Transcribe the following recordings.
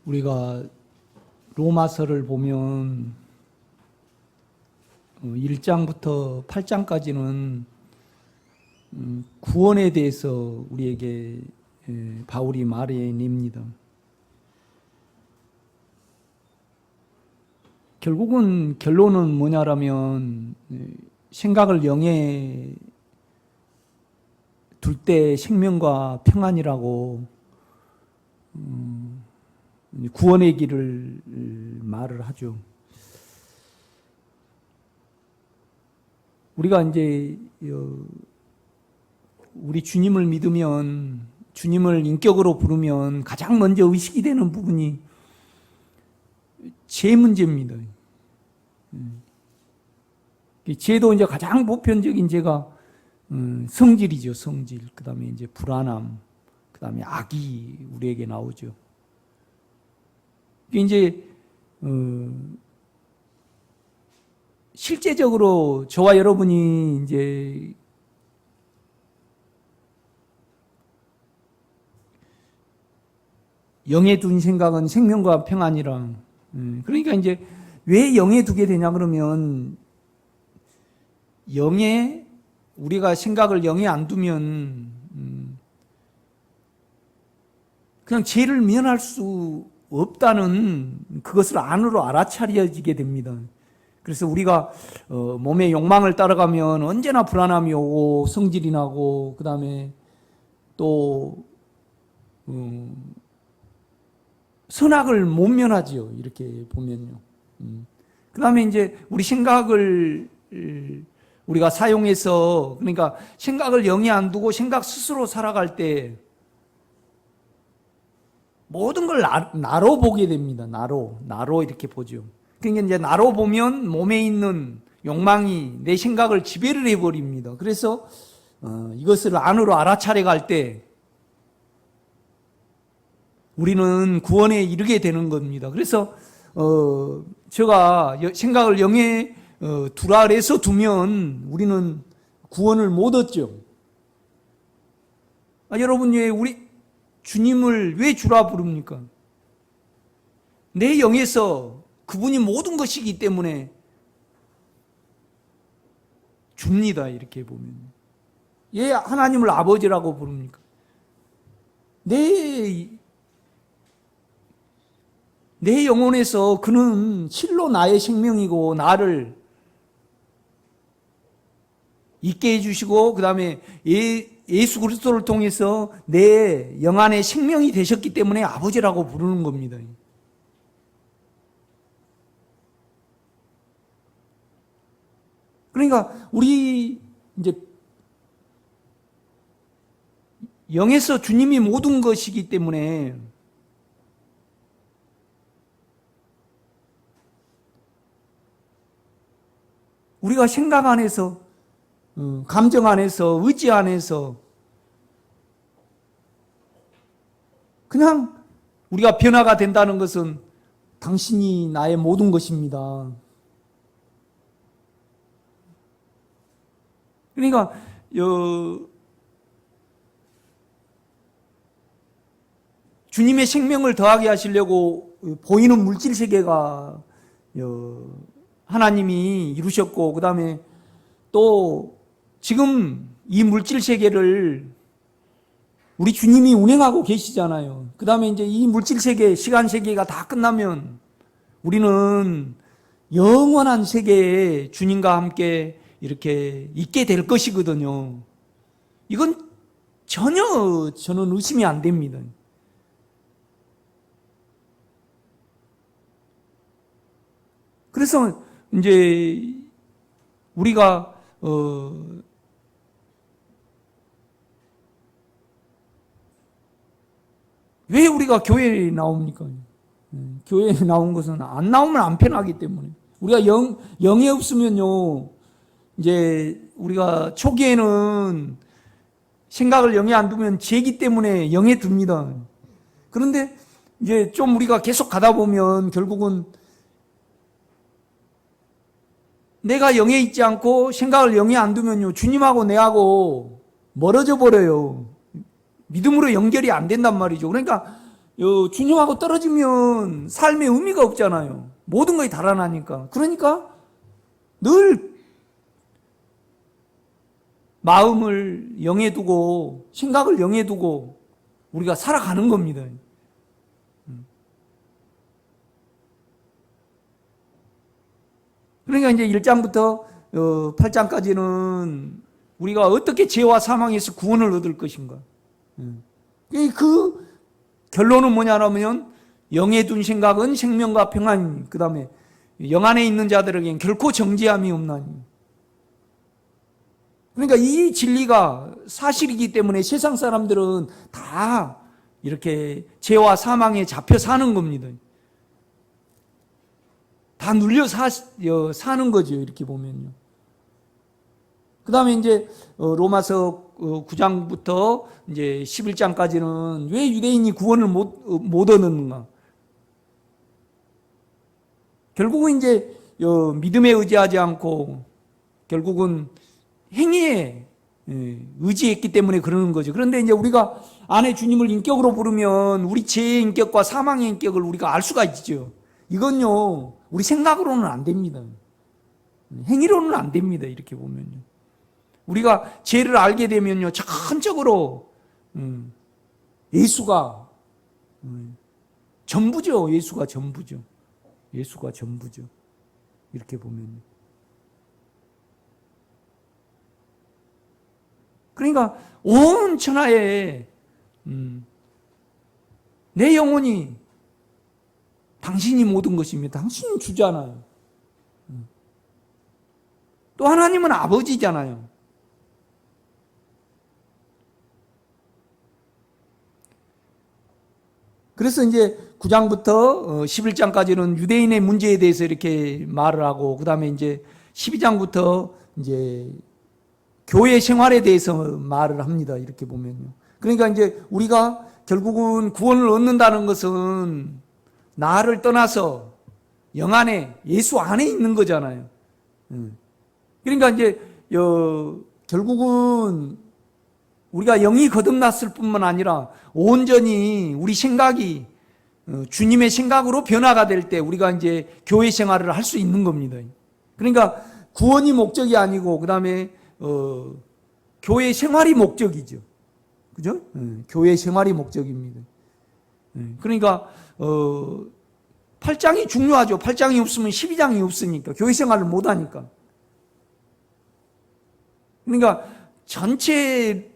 우리가 로마서를 보면 1장부터 8장까지는 구원에 대해서 우리에게 바울이 말해냅니다. 결국은 결론은 뭐냐라면 생각을 영에 둘 때 생명과 평안이라고 구원의 길을 말을 하죠. 우리가 이제 우리 주님을 믿으면, 주님을 인격으로 부르면 가장 먼저 의식이 되는 부분이 죄 문제입니다. 죄도 이제 가장 보편적인 죄가 성질이죠, 성질. 그 다음에 이제 불안함, 그 다음에 악이 우리에게 나오죠. 이제 실제적으로 저와 여러분이 이제 영에 둔 생각은 생명과 평안이라. 그러니까 이제 왜 영에 두게 되냐 그러면 영에 우리가 생각을 영에 안 두면 그냥 죄를 면할 수 없다는 그것을 안으로 알아차려지게 됩니다. 그래서 우리가 몸의 욕망을 따라가면 언제나 불안함이 오고 성질이 나고 그 다음에 또 선악을 못 면하지요. 이렇게 보면요. 그 다음에 이제 우리 생각을 우리가 사용해서, 그러니까 생각을 영에 안 두고 생각 스스로 살아갈 때 모든 걸 나로 보게 됩니다. 나로 이렇게 보죠. 그러니까 이제 나로 보면 몸에 있는 욕망이 내 생각을 지배를 해버립니다. 그래서 이것을 안으로 알아차려 갈 때 우리는 구원에 이르게 되는 겁니다. 그래서 제가 생각을 영에 두라 그래서 두면 우리는 구원을 못 얻죠. 여러분, 왜 우리 주님을 왜 주라 부릅니까? 내 영에서 그분이 모든 것이기 때문에 줍니다. 이렇게 보면. 왜 하나님을 아버지라고 부릅니까? 내 영혼에서 그는 실로 나의 생명이고 나를 있게 해주시고 그 다음에 예수 그리스도를 통해서 내 영안의 생명이 되셨기 때문에 아버지라고 부르는 겁니다. 그러니까 우리 이제 영에서 주님이 모든 것이기 때문에 우리가 생각 안에서, 감정 안에서, 의지 안에서 그냥 우리가 변화가 된다는 것은 당신이 나의 모든 것입니다. 그러니까 주님의 생명을 더하게 하시려고 보이는 물질 세계가 하나님이 이루셨고 그 다음에 또 지금 이 물질 세계를 우리 주님이 운행하고 계시잖아요. 그 다음에 이제 이 물질 세계, 시간 세계가 다 끝나면 우리는 영원한 세계에 주님과 함께 이렇게 있게 될 것이거든요. 이건 전혀 저는 의심이 안 됩니다. 그래서 이제 우리가 왜 우리가 교회에 나옵니까? 교회에 나온 것은 안 나오면 안 편하기 때문에. 우리가 영이 없으면요, 이제 우리가 초기에는 생각을 영에 안 두면 죄기 때문에 영에 둡니다. 그런데 이제 좀 우리가 계속 가다 보면 결국은 내가 영에 있지 않고 생각을 영에 안 두면요, 주님하고 내하고 멀어져 버려요. 믿음으로 연결이 안 된단 말이죠. 그러니까 주님하고 떨어지면 삶의 의미가 없잖아요. 모든 것이 달아나니까. 그러니까 늘 마음을 영에 두고 생각을 영에 두고 우리가 살아가는 겁니다. 그러니까 이제 1장부터 8장까지는 우리가 어떻게 죄와 사망에서 구원을 얻을 것인가. 그 결론은 뭐냐면 영에 둔 생각은 생명과 평안, 그 다음에 영 안에 있는 자들에게는 결코 정죄함이 없나니. 그러니까 이 진리가 사실이기 때문에 세상 사람들은 다 이렇게 죄와 사망에 잡혀 사는 겁니다. 다 눌려 사는 거죠. 이렇게 보면요. 그 다음에 이제 로마서 9장부터 이제 11장까지는 왜 유대인이 구원을 못 얻었는가? 결국은 이제 믿음에 의지하지 않고 결국은 행위에 의지했기 때문에 그러는 거죠. 그런데 이제 우리가 안에 주님을 인격으로 부르면 우리 죄의 인격과 사망의 인격을 우리가 알 수가 있죠. 이건요, 우리 생각으로는 안 됩니다. 행위로는 안 됩니다. 이렇게 보면요. 우리가 죄를 알게 되면요, 전적으로 예수가 전부죠. 예수가 전부죠. 예수가 전부죠. 이렇게 보면요. 그러니까 온 천하에 내 영혼이 당신이 모든 것입니다. 당신이 주잖아요. 또 하나님은 아버지잖아요. 그래서 이제 9장부터 11장까지는 유대인의 문제에 대해서 이렇게 말을 하고, 그 다음에 이제 12장부터 이제 교회 생활에 대해서 말을 합니다. 이렇게 보면요. 그러니까 이제 우리가 결국은 구원을 얻는다는 것은 나를 떠나서 영 안에, 예수 안에 있는 거잖아요. 그러니까 이제 결국은 우리가 영이 거듭났을 뿐만 아니라 온전히 우리 생각이 주님의 생각으로 변화가 될 때 우리가 이제 교회 생활을 할 수 있는 겁니다. 그러니까 구원이 목적이 아니고 그 다음에 교회 생활이 목적이죠. 그죠? 교회 생활이 목적입니다. 그러니까 8장이 중요하죠. 8장이 없으면 12장이 없으니까. 교회 생활을 못 하니까. 그러니까 전체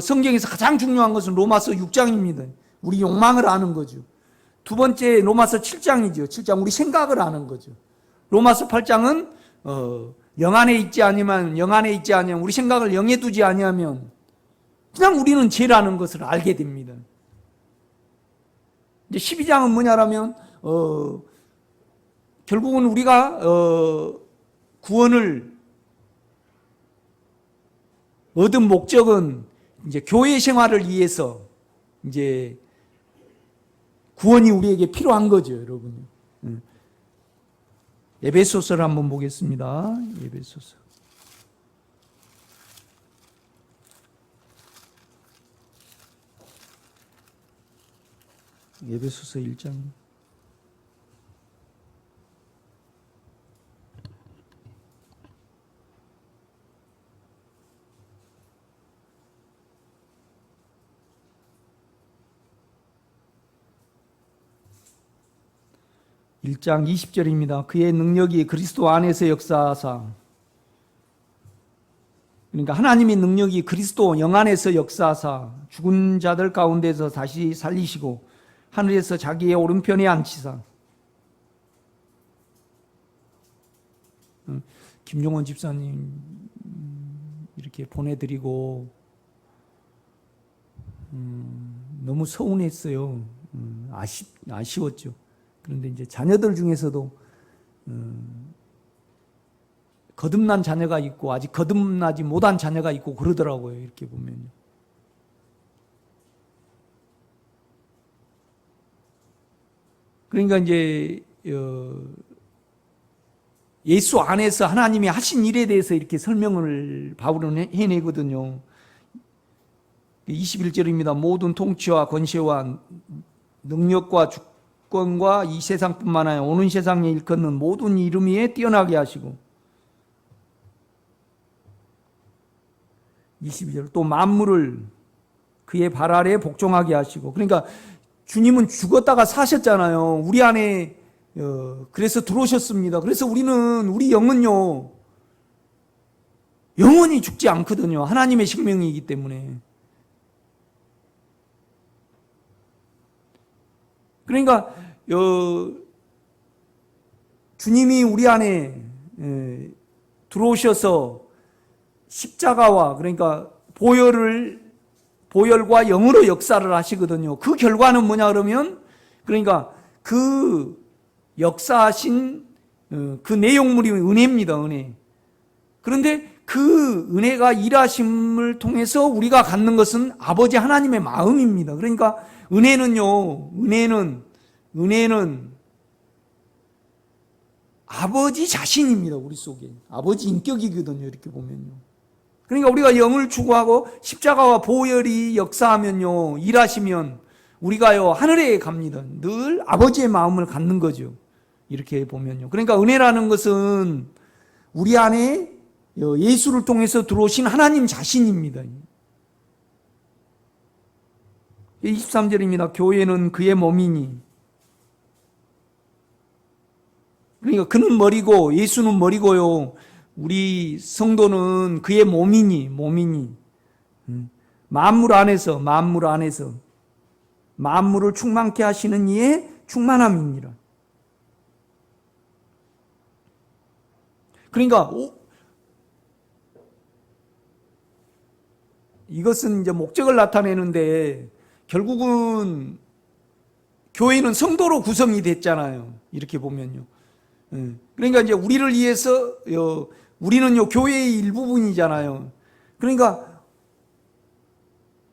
성경에서 가장 중요한 것은 로마서 6장입니다. 우리 욕망을 아는 거죠. 두 번째 로마서 7장이죠. 7장 우리 생각을 아는 거죠. 로마서 8장은 영 안에 있지 아니면 영 안에 있지 아니면 우리 생각을 영에 두지 아니하면 그냥 우리는 죄라는 것을 알게 됩니다. 이제 12장은 뭐냐라면 결국은 우리가 구원을 얻은 목적은 이제 교회 생활을 위해서 이제 구원이 우리에게 필요한 거죠, 여러분. 에베소서를 한번 보겠습니다. 에베소서. 에베소서 1장. (1장) 20절입니다. 그의 능력이 그리스도 안에서 역사하사, 그러니까 하나님의 능력이 그리스도 영 안에서 역사하사 죽은 자들 가운데서 다시 살리시고 하늘에서 자기의 오른편에 앉히사. 김종원 집사님 이렇게 보내드리고 너무 서운했어요. 아쉬웠죠. 그런데 이제 자녀들 중에서도 거듭난 자녀가 있고 아직 거듭나지 못한 자녀가 있고 그러더라고요. 이렇게 보면요. 그러니까 이제 예수 안에서 하나님이 하신 일에 대해서 이렇게 설명을 바울은 해내거든요. 21절입니다. 모든 통치와 권세와 능력과 주권과 이 세상뿐만 아니라 오는 세상에 일컫는 모든 이름 위에 뛰어나게 하시고 22절 또 만물을 그의 발 아래에 복종하게 하시고 그러니까 주님은 죽었다가 사셨잖아요. 우리 안에 그래서 들어오셨습니다. 그래서 우리 영은요 영원히 죽지 않거든요. 하나님의 생명이기 때문에. 그러니까 주님이 우리 안에 들어오셔서 십자가와 그러니까 보혈과 영으로 역사를 하시거든요. 그 결과는 뭐냐 그러면 그러니까 그 역사하신 그 내용물이 은혜입니다. 은혜. 그런데 그 은혜가 일하심을 통해서 우리가 갖는 것은 아버지 하나님의 마음입니다. 그러니까 은혜는 아버지 자신입니다. 우리 속에. 아버지 인격이거든요. 이렇게 보면요. 그러니까 우리가 영을 추구하고 십자가와 보혈이 역사하면요. 일하시면 우리가요. 하늘에 갑니다. 늘 아버지의 마음을 갖는 거죠. 이렇게 보면요. 그러니까 은혜라는 것은 우리 안에 예수를 통해서 들어오신 하나님 자신입니다. 23절입니다. 교회는 그의 몸이니. 그러니까 그는 머리고 예수는 머리고요. 우리 성도는 그의 몸이니. 만물 안에서 만물을 충만케 하시는 이의 충만함이니라. 그러니까 이것은 이제 목적을 나타내는데 결국은 교회는 성도로 구성이 됐잖아요. 이렇게 보면요. 그러니까 이제 우리를 위해서 우리는요 교회의 일부분이잖아요. 그러니까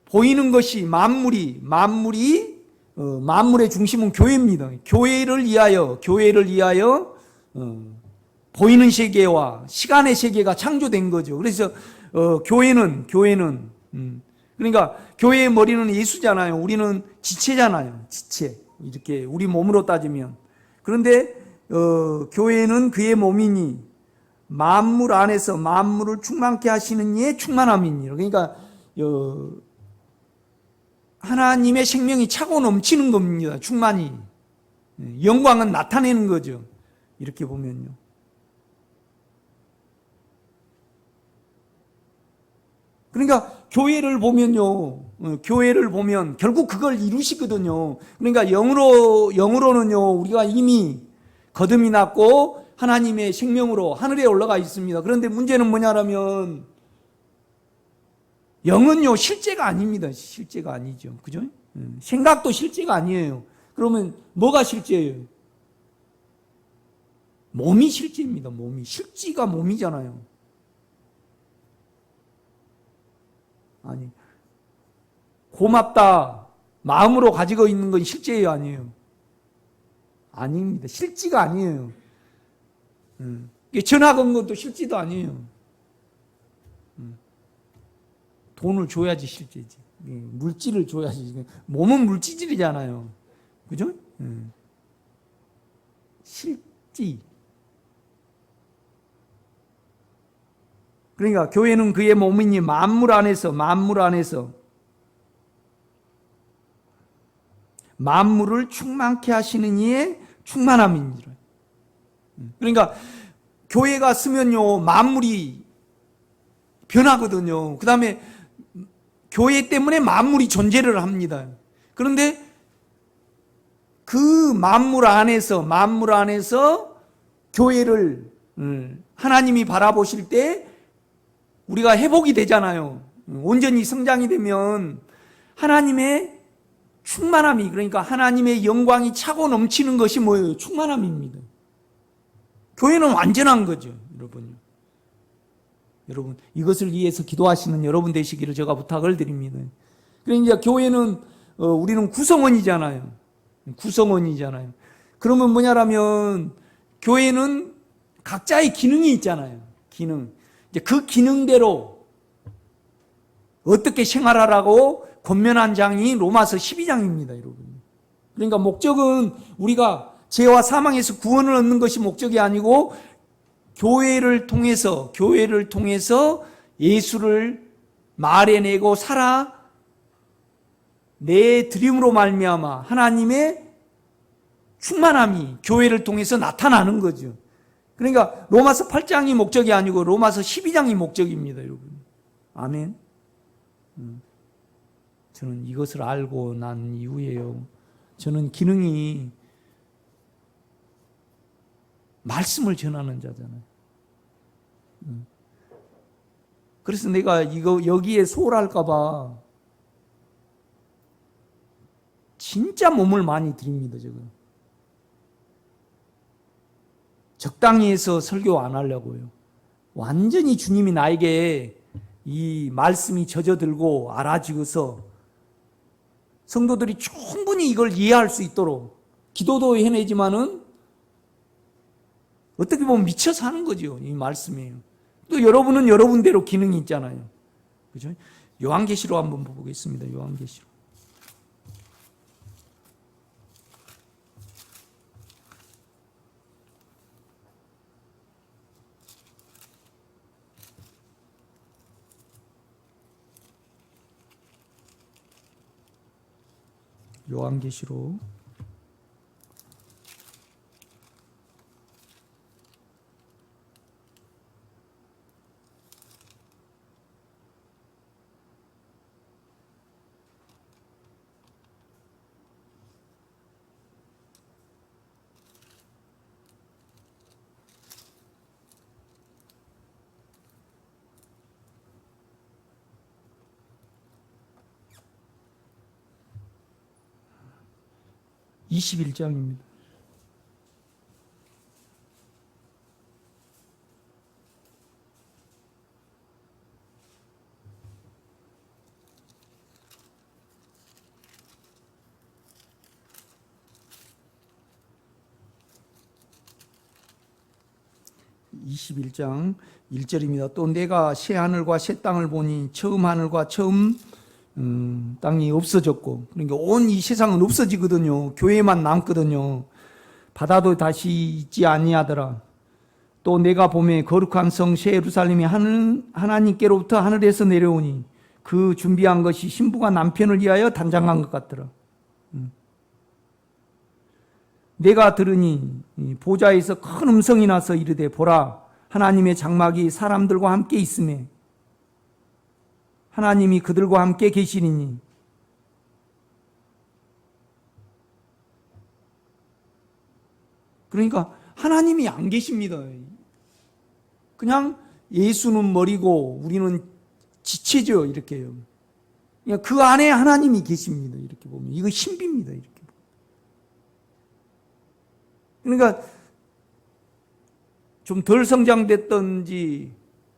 보이는 것이 만물의 중심은 교회입니다. 교회를 위하여 보이는 세계와 시간의 세계가 창조된 거죠. 그래서 교회는 그러니까 교회의 머리는 예수잖아요. 우리는 지체잖아요. 지체. 이렇게 우리 몸으로 따지면. 그런데 교회는 그의 몸이니 만물 안에서 만물을 충만케 하시는 이의 충만함이니라. 그러니까 하나님의 생명이 차고 넘치는 겁니다. 충만이. 영광은 나타내는 거죠. 이렇게 보면요. 그러니까 교회를 보면 결국 그걸 이루시거든요. 그러니까 영으로는요 우리가 이미 거듭이 났고 하나님의 생명으로 하늘에 올라가 있습니다. 그런데 문제는 뭐냐면 영은요 실제가 아닙니다. 실제가 아니죠. 그죠? 생각도 실제가 아니에요. 그러면 뭐가 실제예요? 몸이 실제입니다. 실제가 몸이잖아요. 아니, 고맙다 마음으로 가지고 있는 건 실제예요, 아니에요? 아닙니다. 실제가 아니에요. 전화 건 것도 실제도 아니에요. 돈을 줘야지 실제지. 물질을 줘야지. 몸은 물질이잖아요. 그죠? 실제. 그러니까 교회는 그의 몸이니 만물 안에서 만물을 충만케 하시는 이의 충만함이니라. 그러니까 교회가 쓰면요 만물이 변하거든요. 그 다음에 교회 때문에 만물이 존재를 합니다. 그런데 그 만물 안에서 교회를 하나님이 바라보실 때 우리가 회복이 되잖아요. 온전히 성장이 되면 하나님의 충만함이, 그러니까 하나님의 영광이 차고 넘치는 것이 뭐예요? 충만함입니다. 교회는 완전한 거죠, 여러분요. 여러분, 이것을 위해서 기도하시는 여러분 되시기를 제가 부탁을 드립니다. 그러니까 교회는 우리는 구성원이잖아요. 그러면 뭐냐라면 교회는 각자의 기능이 있잖아요. 이제 그 기능대로 어떻게 생활하라고 권면한 장이 로마서 12장입니다, 여러분. 그러니까 목적은 우리가 죄와 사망에서 구원을 얻는 것이 목적이 아니고 교회를 통해서 예수를 말해내고 내 드림으로 말미암아 하나님의 충만함이 교회를 통해서 나타나는 거죠. 그러니까 로마서 8장이 목적이 아니고 로마서 12장이 목적입니다, 여러분. 아멘. 저는 이것을 알고 난 이후에요. 저는 기능이 말씀을 전하는 자잖아요. 그래서 내가 여기에 소홀할까봐 진짜 몸을 많이 드립니다, 지금. 적당히 해서 설교 안 하려고요. 완전히 주님이 나에게 이 말씀이 젖어들고 알아지고서 성도들이 충분히 이걸 이해할 수 있도록 기도도 해내지만은 어떻게 보면 미쳐 사는 거죠. 이 말씀이에요. 또 여러분은 여러분대로 기능이 있잖아요. 그죠? 요한계시록 한번 보겠습니다. 요한계시록. 요한계시록 21장입니다. (21장) 1절입니다. 또 내가 새 하늘과 새 땅을 보니 처음 하늘과 처음 땅이 없어졌고, 그러니까 온 이 세상은 없어지거든요. 교회만 남거든요. 바다도 다시 있지 아니하더라. 또 내가 보매 거룩한 성 새 예루살렘이 하나님께로부터 하늘에서 내려오니 그 준비한 것이 신부가 남편을 위하여 단장한 것 같더라. 내가 들으니 보좌에서 큰 음성이 나서 이르되 보라, 하나님의 장막이 사람들과 함께 있으매 하나님이 그들과 함께 계시리니 그러니까 하나님이 안 계십니다. 그냥 예수는 머리고 우리는 지체죠, 이렇게요. 그냥 그 안에 하나님이 계십니다. 이렇게 보면 이거 신비입니다. 이렇게 그러니까 좀 덜 성장됐든지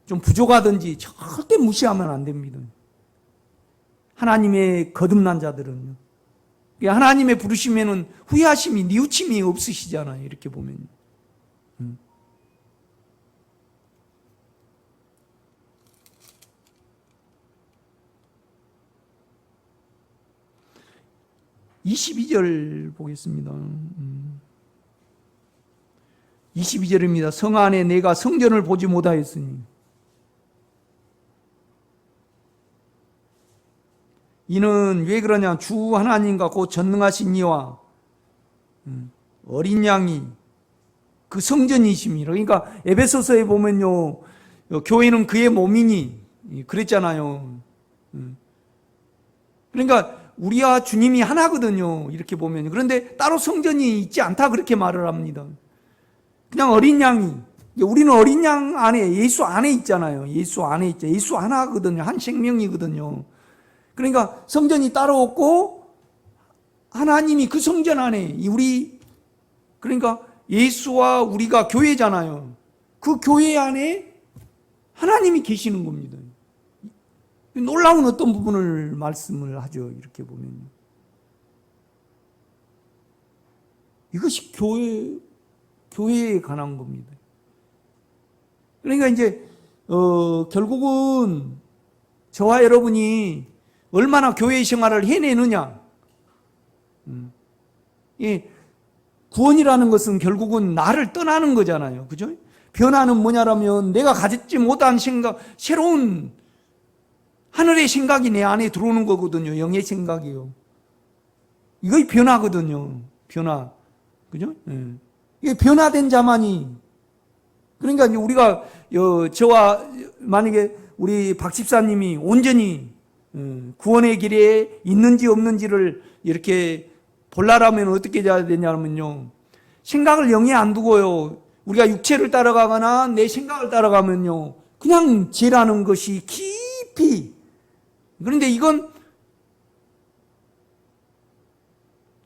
좀 부족하든지 절대 무시하면 안 됩니다. 하나님의 거듭난 자들은요. 하나님의 부르시면은 후회하심이, 뉘우침이 없으시잖아요. 이렇게 보면. 22절 보겠습니다. 22절입니다. 성 안에 내가 성전을 보지 못하였으니 이는 왜 그러냐, 주 하나님과 곧 전능하신 이와 어린 양이 그 성전이십니다. 그러니까 에베소서에 보면요, 교회는 그의 몸이니 그랬잖아요. 그러니까 우리와 주님이 하나거든요. 이렇게 보면. 그런데 따로 성전이 있지 않다 그렇게 말을 합니다. 그냥 어린 양이, 우리는 어린 양 안에, 예수 안에 있잖아요. 예수 안에 있죠. 예수 하나거든요. 한 생명이거든요. 그러니까 성전이 따로 없고 하나님이 그 성전 안에 그러니까 예수와 우리가 교회잖아요. 그 교회 안에 하나님이 계시는 겁니다. 놀라운 어떤 부분을 말씀을 하죠. 이렇게 보면 이것이 교회에 관한 겁니다. 그러니까 이제 결국은 저와 여러분이 얼마나 교회 생활을 해내느냐, 이 구원이라는 것은 결국은 나를 떠나는 거잖아요. 그죠? 변화는 뭐냐라면 내가 가졌지 못한 생각, 새로운 하늘의 생각이 내 안에 들어오는 거거든요. 영의 생각이요. 이거 변화거든요. 변화. 그죠? 예. 이게 변화된 자만이. 그러니까 우리가 저와 만약에 우리 박 집사님이 온전히 구원의 길에 있는지 없는지를 이렇게 볼라라면 어떻게 해야 되냐면요. 생각을 영에 안 두고요. 우리가 육체를 따라가거나 내 생각을 따라가면요. 그냥 죄라는 것이 깊이. 그런데 이건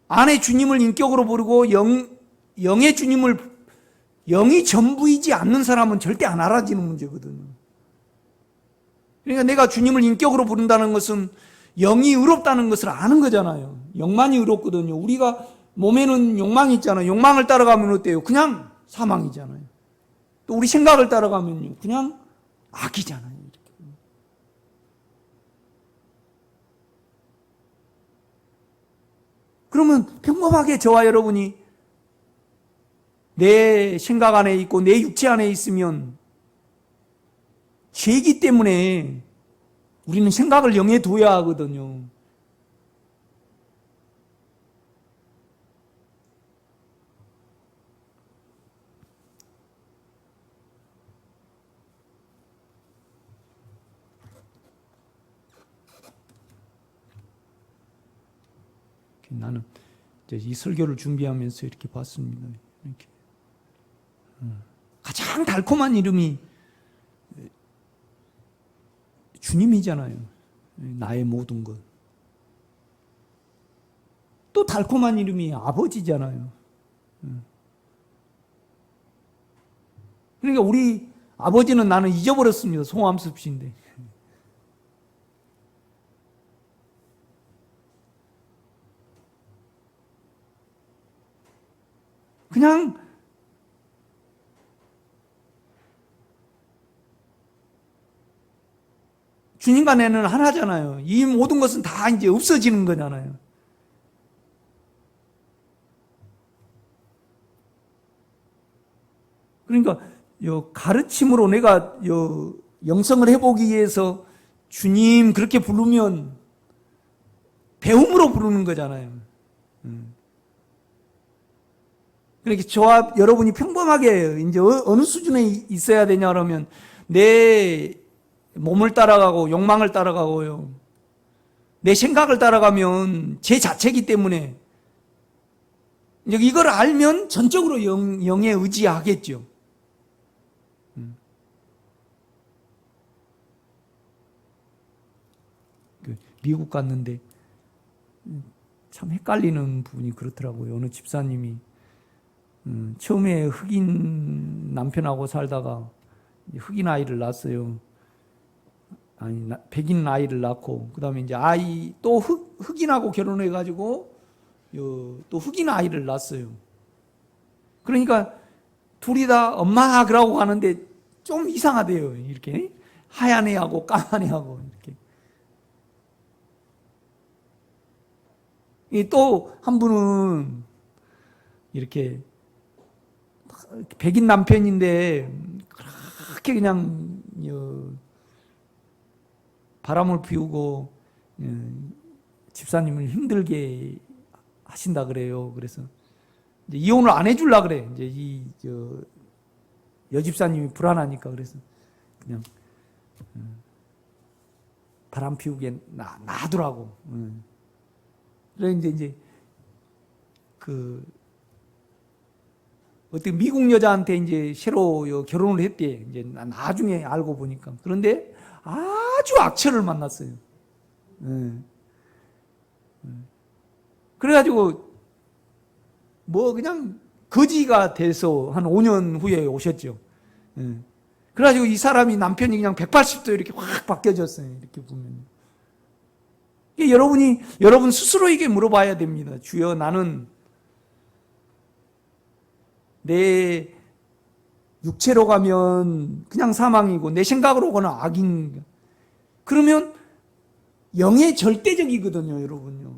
안에 주님을 인격으로 부르고 영의 주님을 영이 전부이지 않는 사람은 절대 안 알아지는 문제거든요. 그러니까 내가 주님을 인격으로 부른다는 것은 영이 의롭다는 것을 아는 거잖아요. 영만이 의롭거든요. 우리가 몸에는 욕망이 있잖아요. 욕망을 따라가면 어때요? 그냥 사망이잖아요. 또 우리 생각을 따라가면요. 그냥 악이잖아요. 그러면 평범하게 저와 여러분이 내 생각 안에 있고 내 육체 안에 있으면 죄이기 때문에 우리는 생각을 영에 둬야 하거든요. 나는 이 설교를 준비하면서 이렇게 봤습니다. 이렇게. 가장 달콤한 이름이 주님이잖아요. 나의 모든 것. 또 달콤한 이름이 아버지잖아요. 그러니까 우리 아버지는 나는 잊어버렸습니다. 송암섭 씨인데. 그냥 주님 간에는 하나잖아요. 이 모든 것은 다 이제 없어지는 거잖아요. 그러니까 가르침으로 내가 영성을 해보기 위해서 주님 그렇게 부르면 배움으로 부르는 거잖아요. 그러니까 저와 여러분이 평범하게 이제 어느 수준에 있어야 되냐 그러면 내 몸을 따라가고 욕망을 따라가고요. 내 생각을 따라가면 제 자체이기 때문에 이걸 알면 전적으로 영에 의지하겠죠. 미국 갔는데 참 헷갈리는 부분이 그렇더라고요. 어느 집사님이 처음에 흑인 남편하고 살다가 흑인 아이를 낳았어요. 아니, 백인 아이를 낳고, 그 다음에 이제 또 흑인하고 결혼해가지고, 또 흑인 아이를 낳았어요. 그러니까 둘이 다 엄마 그러고 가는데 좀 이상하대요. 이렇게. 하얀 애하고 까만 애하고, 이렇게. 또 한 분은 이렇게 백인 남편인데, 그렇게 그냥, 바람을 피우고 집사님을 힘들게 하신다 그래요. 그래서 이제 이혼을 안 해줄라 그래. 이제 여집사님이 불안하니까 그래서 그냥 바람 피우게 놔두라고. 그래 이제 어떤 미국 여자한테 이제 새로 결혼을 했대. 이제 나중에 알고 보니까. 그런데 아주 악처를 만났어요. 그래가지고 그냥 거지가 돼서 한 5년 후에 오셨죠. 그래가지고 이 사람이 남편이 그냥 180도 이렇게 확 바뀌어졌어요. 이렇게 보면. 여러분 스스로에게 물어봐야 됩니다. 주여, 나는 내 육체로 가면 그냥 사망이고 내 생각으로 가는 악인. 그러면 영의 절대적이거든요, 여러분요.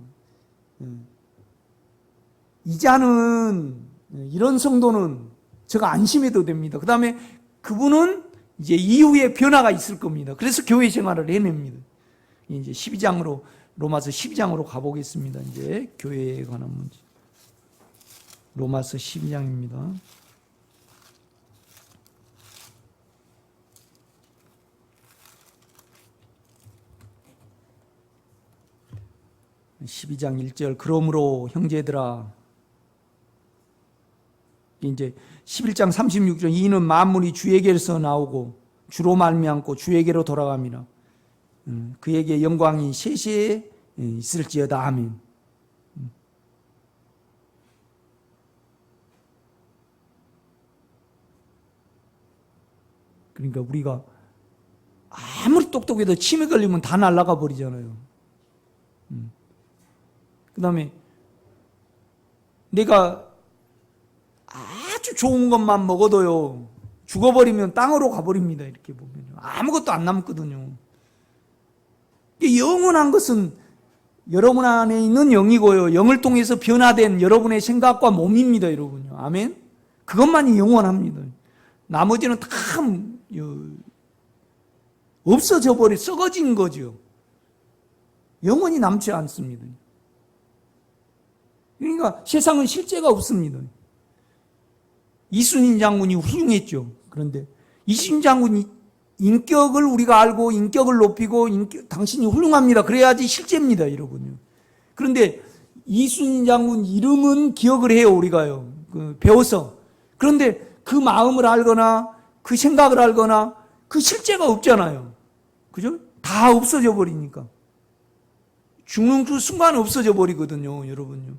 이자는 이런 성도는 제가 안심해도 됩니다. 그 다음에 그분은 이제 이후에 변화가 있을 겁니다. 그래서 교회 생활을 해냅니다. 이제 12장으로 로마서 12장으로 가보겠습니다. 이제 교회에 관한 문제. 로마서 12장입니다. (12장) 1절 그러므로 형제들아 이제 11장 36절 이는 만물이 주에게서 나오고 주로 말미암고 주에게로 돌아갑니다. 그에게 영광이 세세에 있을지어다. 아멘. 그러니까 우리가 아무리 똑똑해도 치매 걸리면 다 날아가 버리잖아요. 그 다음에 내가 아주 좋은 것만 먹어도요, 죽어버리면 땅으로 가버립니다. 이렇게 보면 아무것도 안 남거든요. 영원한 것은 여러분 안에 있는 영이고요, 영을 통해서 변화된 여러분의 생각과 몸입니다. 여러분요. 아멘. 그것만이 영원합니다. 나머지는 다 없어져 버려, 썩어진 거죠. 영원히 남지 않습니다. 그러니까 세상은 실제가 없습니다. 이순신 장군이 훌륭했죠. 그런데 이순신 장군이 인격을 우리가 알고 인격을 높이고 당신이 훌륭합니다. 그래야지 실제입니다, 여러분요. 그런데 이순신 장군 이름은 기억을 해요, 우리가요. 배워서. 그런데 그 마음을 알거나 그 생각을 알거나 그 실제가 없잖아요. 그죠? 다 없어져 버리니까. 죽는 그 순간 없어져 버리거든요, 여러분요.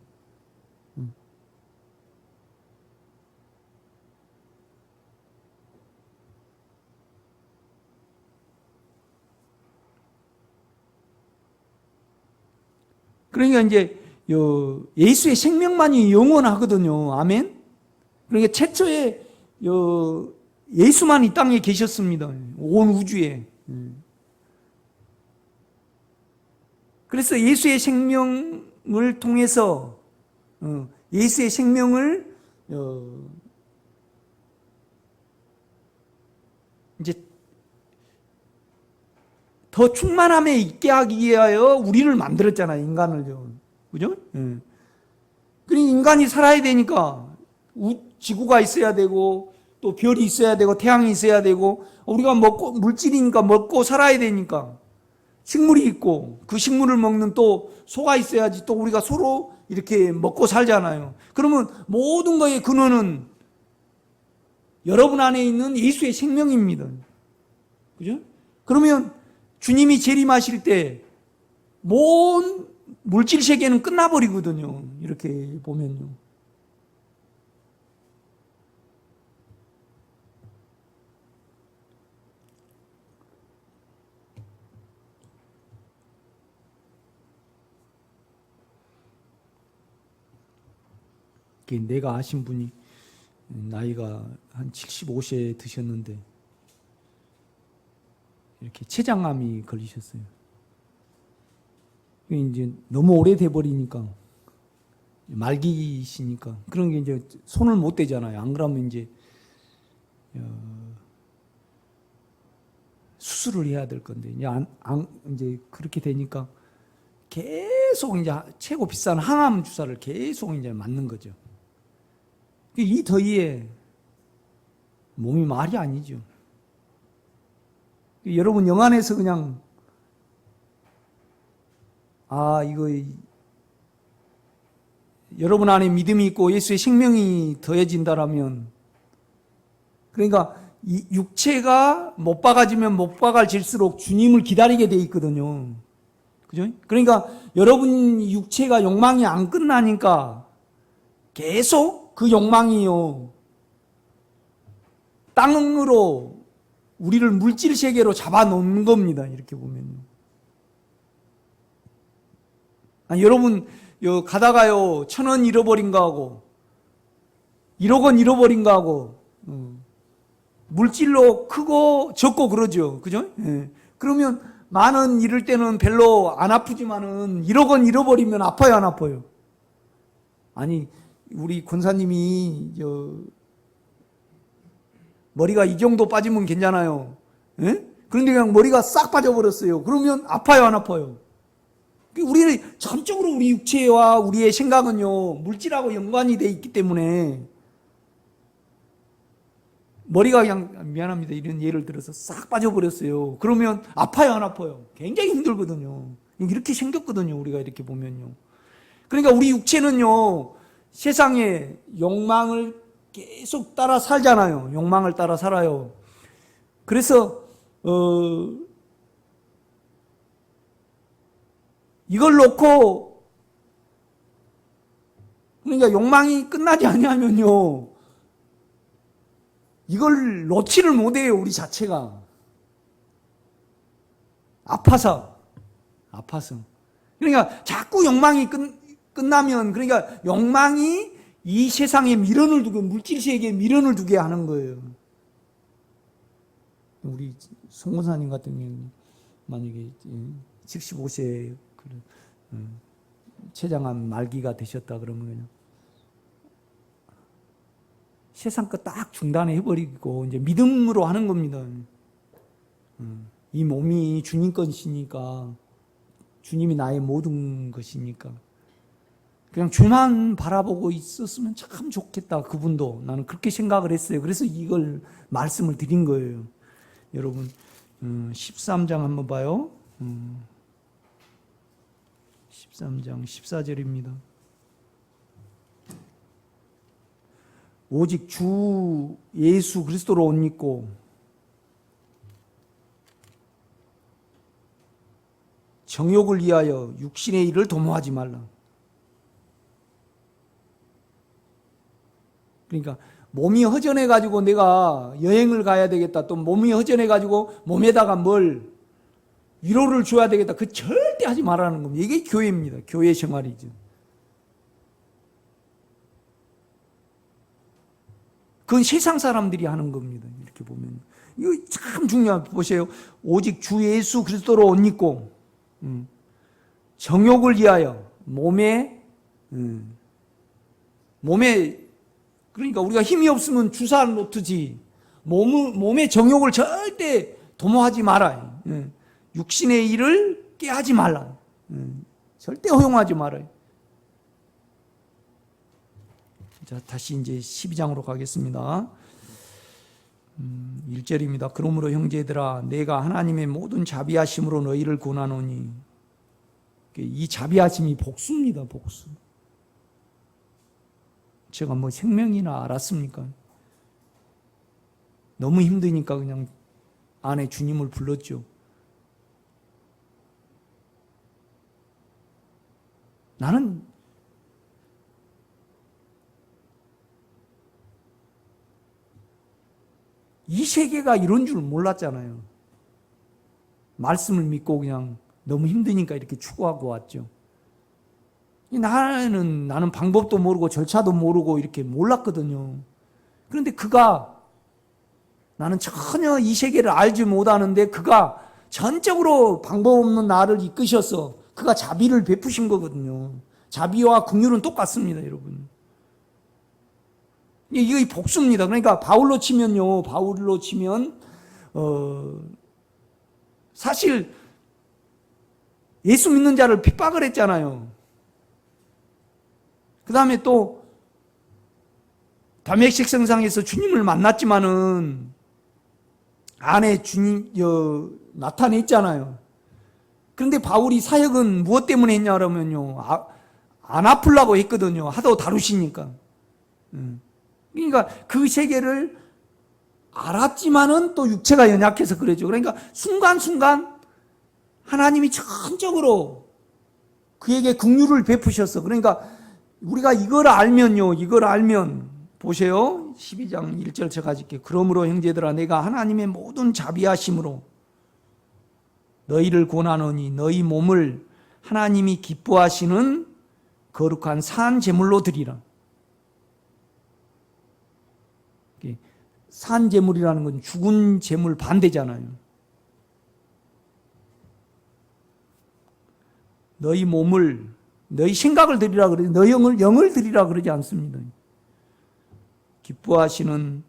그러니까 이제 예수의 생명만이 영원하거든요. 아멘. 그러니까 최초에 예수만 이 땅에 계셨습니다. 온 우주에. 그래서 예수의 생명을 통해서 예수의 생명을 이제 더 충만함에 있게 하기 위하여 우리를 만들었잖아요, 인간을요. 그죠? 그러니 인간이 살아야 되니까 지구가 있어야 되고 또 별이 있어야 되고 태양이 있어야 되고 우리가 물질이니까 먹고 살아야 되니까 식물이 있고 그 식물을 먹는 또 소가 있어야지 또 우리가 서로 이렇게 먹고 살잖아요. 그러면 모든 것의 근원은 여러분 안에 있는 예수의 생명입니다. 그죠? 그러면 주님이 재림하실 때 모든 물질 세계는 끝나버리거든요. 이렇게 보면요. 내가 아신 분이 나이가 한 75세 드셨는데 이렇게 췌장암이 걸리셨어요. 이제 너무 오래돼 버리니까 말기시니까 그런 게 이제 손을 못 대잖아요. 안 그러면 이제 수술을 해야 될 건데 이제 그렇게 되니까 계속 이제 최고 비싼 항암 주사를 계속 이제 맞는 거죠. 이 더위에 몸이 말이 아니죠. 여러분 영안에서 그냥 이거 여러분 안에 믿음이 있고 예수의 생명이 더해진다라면 그러니까 이 육체가 못 박아지면 못 박아질수록 주님을 기다리게 돼 있거든요. 그죠? 그러니까 여러분 육체가 욕망이 안 끝나니까 계속 그 욕망이요 땅으로 우리를 물질 세계로 잡아놓는 겁니다. 이렇게 보면요. 여러분 가다가요 1,000원 잃어버린 거 하고 1억 원 잃어버린 거 하고 물질로 크고 적고 그러죠. 그죠? 예. 그러면 10,000원 잃을 때는 별로 안 아프지만은 1억 원 잃어버리면 아파요, 안 아파요? 아니 우리 권사님이 머리가 이 정도 빠지면 괜찮아요. 예? 그런데 그냥 머리가 싹 빠져버렸어요. 그러면 아파요, 안 아파요? 우리는 전적으로 우리 육체와 우리의 생각은요, 물질하고 연관이 돼 있기 때문에 머리가 그냥, 미안합니다, 이런 예를 들어서 싹 빠져버렸어요. 그러면 아파요, 안 아파요? 굉장히 힘들거든요. 이렇게 생겼거든요, 우리가 이렇게 보면요. 그러니까 우리 육체는요, 세상의 욕망을 계속 따라 살잖아요. 욕망을 따라 살아요. 그래서 이걸 놓고, 그러니까 욕망이 끝나지 않냐면요, 이걸 놓지를 못해요, 우리 자체가. 아파서. 그러니까 자꾸 욕망이 끝나면, 그러니까 욕망이 이 세상에 미련을 두게, 물질 세계에 미련을 두게 하는 거예요. 우리 송 권사님 같은 경우는 만약에 75세 췌장암 말기가 되셨다 그러면 그냥 세상 거 딱 중단해 버리고 이제 믿음으로 하는 겁니다. 이 몸이 주님 것이니까, 주님이 나의 모든 것이니까 그냥 주만 바라보고 있었으면 참 좋겠다. 그분도 나는 그렇게 생각을 했어요. 그래서 이걸 말씀을 드린 거예요. 여러분 13장 한번 봐요. 13장 14절입니다. 오직 주 예수 그리스도로 옷 입고 정욕을 위하여 육신의 일을 도모하지 말라. 그러니까 몸이 허전해가지고 내가 여행을 가야 되겠다, 또 몸이 허전해가지고 몸에다가 뭘 위로를 줘야 되겠다, 그 절대 하지 말라는 겁니다. 이게 교회입니다. 교회 생활이죠. 그건 세상 사람들이 하는 겁니다. 이렇게 보면 이거 참 중요한, 보세요. 오직 주 예수 그리스도로 옷 입고 정욕을 위하여 몸에 그러니까 우리가 힘이 없으면 주사 놓듯이 몸의 정욕을 절대 도모하지 마라. 육신의 일을 깨하지 말라. 절대 허용하지 말아요. 자, 다시 이제 12장으로 가겠습니다. 1절입니다. 그러므로 형제들아, 내가 하나님의 모든 자비하심으로 너희를 권하노니. 이 자비하심이 복수입니다. 복수. 제가 뭐 생명이나 알았습니까? 너무 힘드니까 그냥 안에 주님을 불렀죠. 나는 이 세계가 이런 줄 몰랐잖아요. 말씀을 믿고 그냥 너무 힘드니까 이렇게 추구하고 왔죠. 나는 방법도 모르고 절차도 모르고 이렇게 몰랐거든요. 그런데 그가, 나는 전혀 이 세계를 알지 못하는데 그가 전적으로 방법 없는 나를 이끄셔서 그가 자비를 베푸신 거거든요. 자비와 긍휼은 똑같습니다, 여러분. 이게 복수입니다. 그러니까 바울로 치면 사실 예수 믿는 자를 핍박을 했잖아요. 그 다음에 또 담메색 성상에서 주님을 만났지만은 안에 주님 나타냈잖아요. 그런데 바울이 사역은 무엇 때문에 했냐 그러면요, 안 아프려고 했거든요. 하도 다루시니까. 그러니까 그 세계를 알았지만은 또 육체가 연약해서 그러죠. 그러니까 순간순간 하나님이 전적으로 그에게 긍휼을 베푸셨어. 그러니까 우리가 이걸 알면 보세요. 12장 1절 제가 가질게요. 그러므로 형제들아, 내가 하나님의 모든 자비하심으로 너희를 권하노니 너희 몸을 하나님이 기뻐하시는 거룩한 산 제물로 드리라. 산 제물이라는 건 죽은 제물 반대잖아요. 너희 몸을 너희 생각을 드리라 그러지 너희 영을 드리라 그러지 않습니다. 기뻐하시는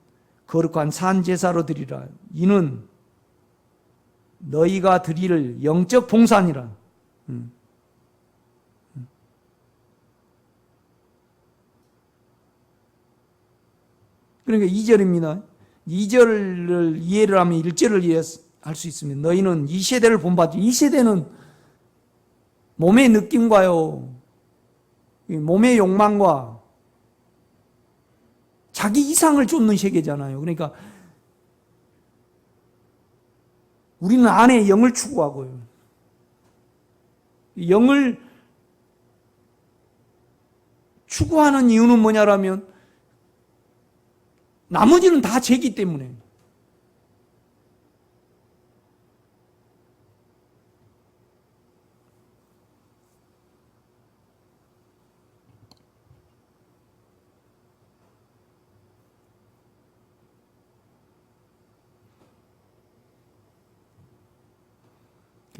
거룩한 산 제사로 드리라. 이는 너희가 드릴 영적 봉산이라. 그러니까 2절입니다. 2절을 이해를 하면 1절을 이해할 수 있습니다. 너희는 이 세대를 본받지. 이 세대는 몸의 느낌과요, 몸의 욕망과 자기 이상을 쫓는 세계잖아요. 그러니까 우리는 안에 영을 추구하고요. 영을 추구하는 이유는 뭐냐라면 나머지는 다 죄기 때문에.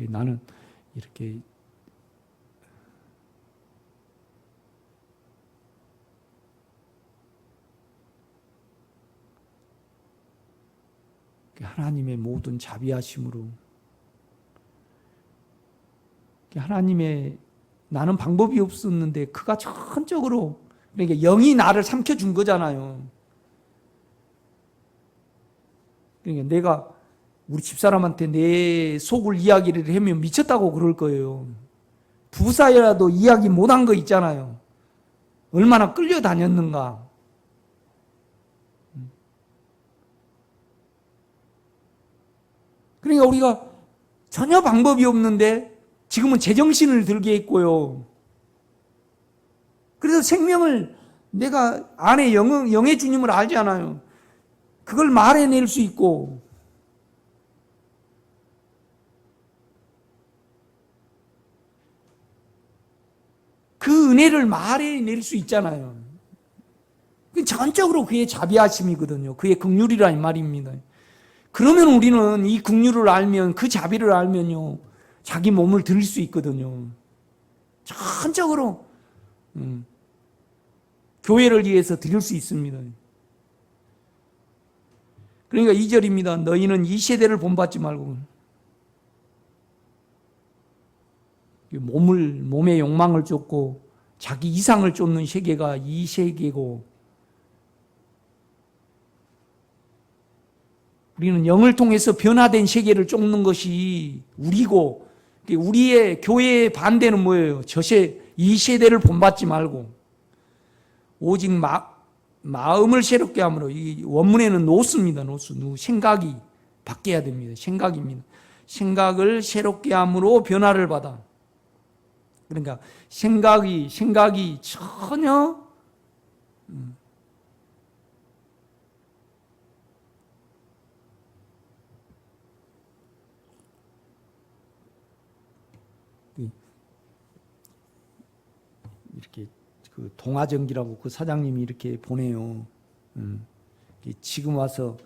나는 이렇게 하나님의 모든 자비하심으로 하나님의 나는 방법이 없었는데 그가 전적으로 그러니까 영이 나를 삼켜준 거잖아요. 그러니까 내가 우리 집사람한테 내 속을 이야기를 하면 미쳤다고 그럴 거예요. 부사이라도 이야기 못한 거 있잖아요. 얼마나 끌려다녔는가. 그러니까 우리가 전혀 방법이 없는데 지금은 제정신을 들게 했고요. 그래서 생명을 내가 안에 영의 주님을 알잖아요. 그걸 말해낼 수 있고 그 은혜를 말해낼 수 있잖아요. 전적으로 그의 자비하심이거든요. 그의 긍휼이라는 말입니다. 그러면 우리는 이 긍휼을 알면 그 자비를 알면요 자기 몸을 드릴 수 있거든요. 전적으로 교회를 위해서 드릴 수 있습니다. 그러니까 2절입니다. 너희는 이 세대를 본받지 말고 몸의 욕망을 쫓고 자기 이상을 쫓는 세계가 이 세계고 우리는 영을 통해서 변화된 세계를 쫓는 것이 우리고 우리의 교회의 반대는 뭐예요? 이 세대를 본받지 말고 오직 마음을 새롭게 함으로 이 원문에는 노스입니다. 노스 생각이 바뀌어야 됩니다. 생각입니다. 생각을 새롭게 함으로 변화를 받아. 그러니까 생각이 전혀 이렇게 그 동아전기라고 그 사장님이 이렇게 보내요. 지금 와서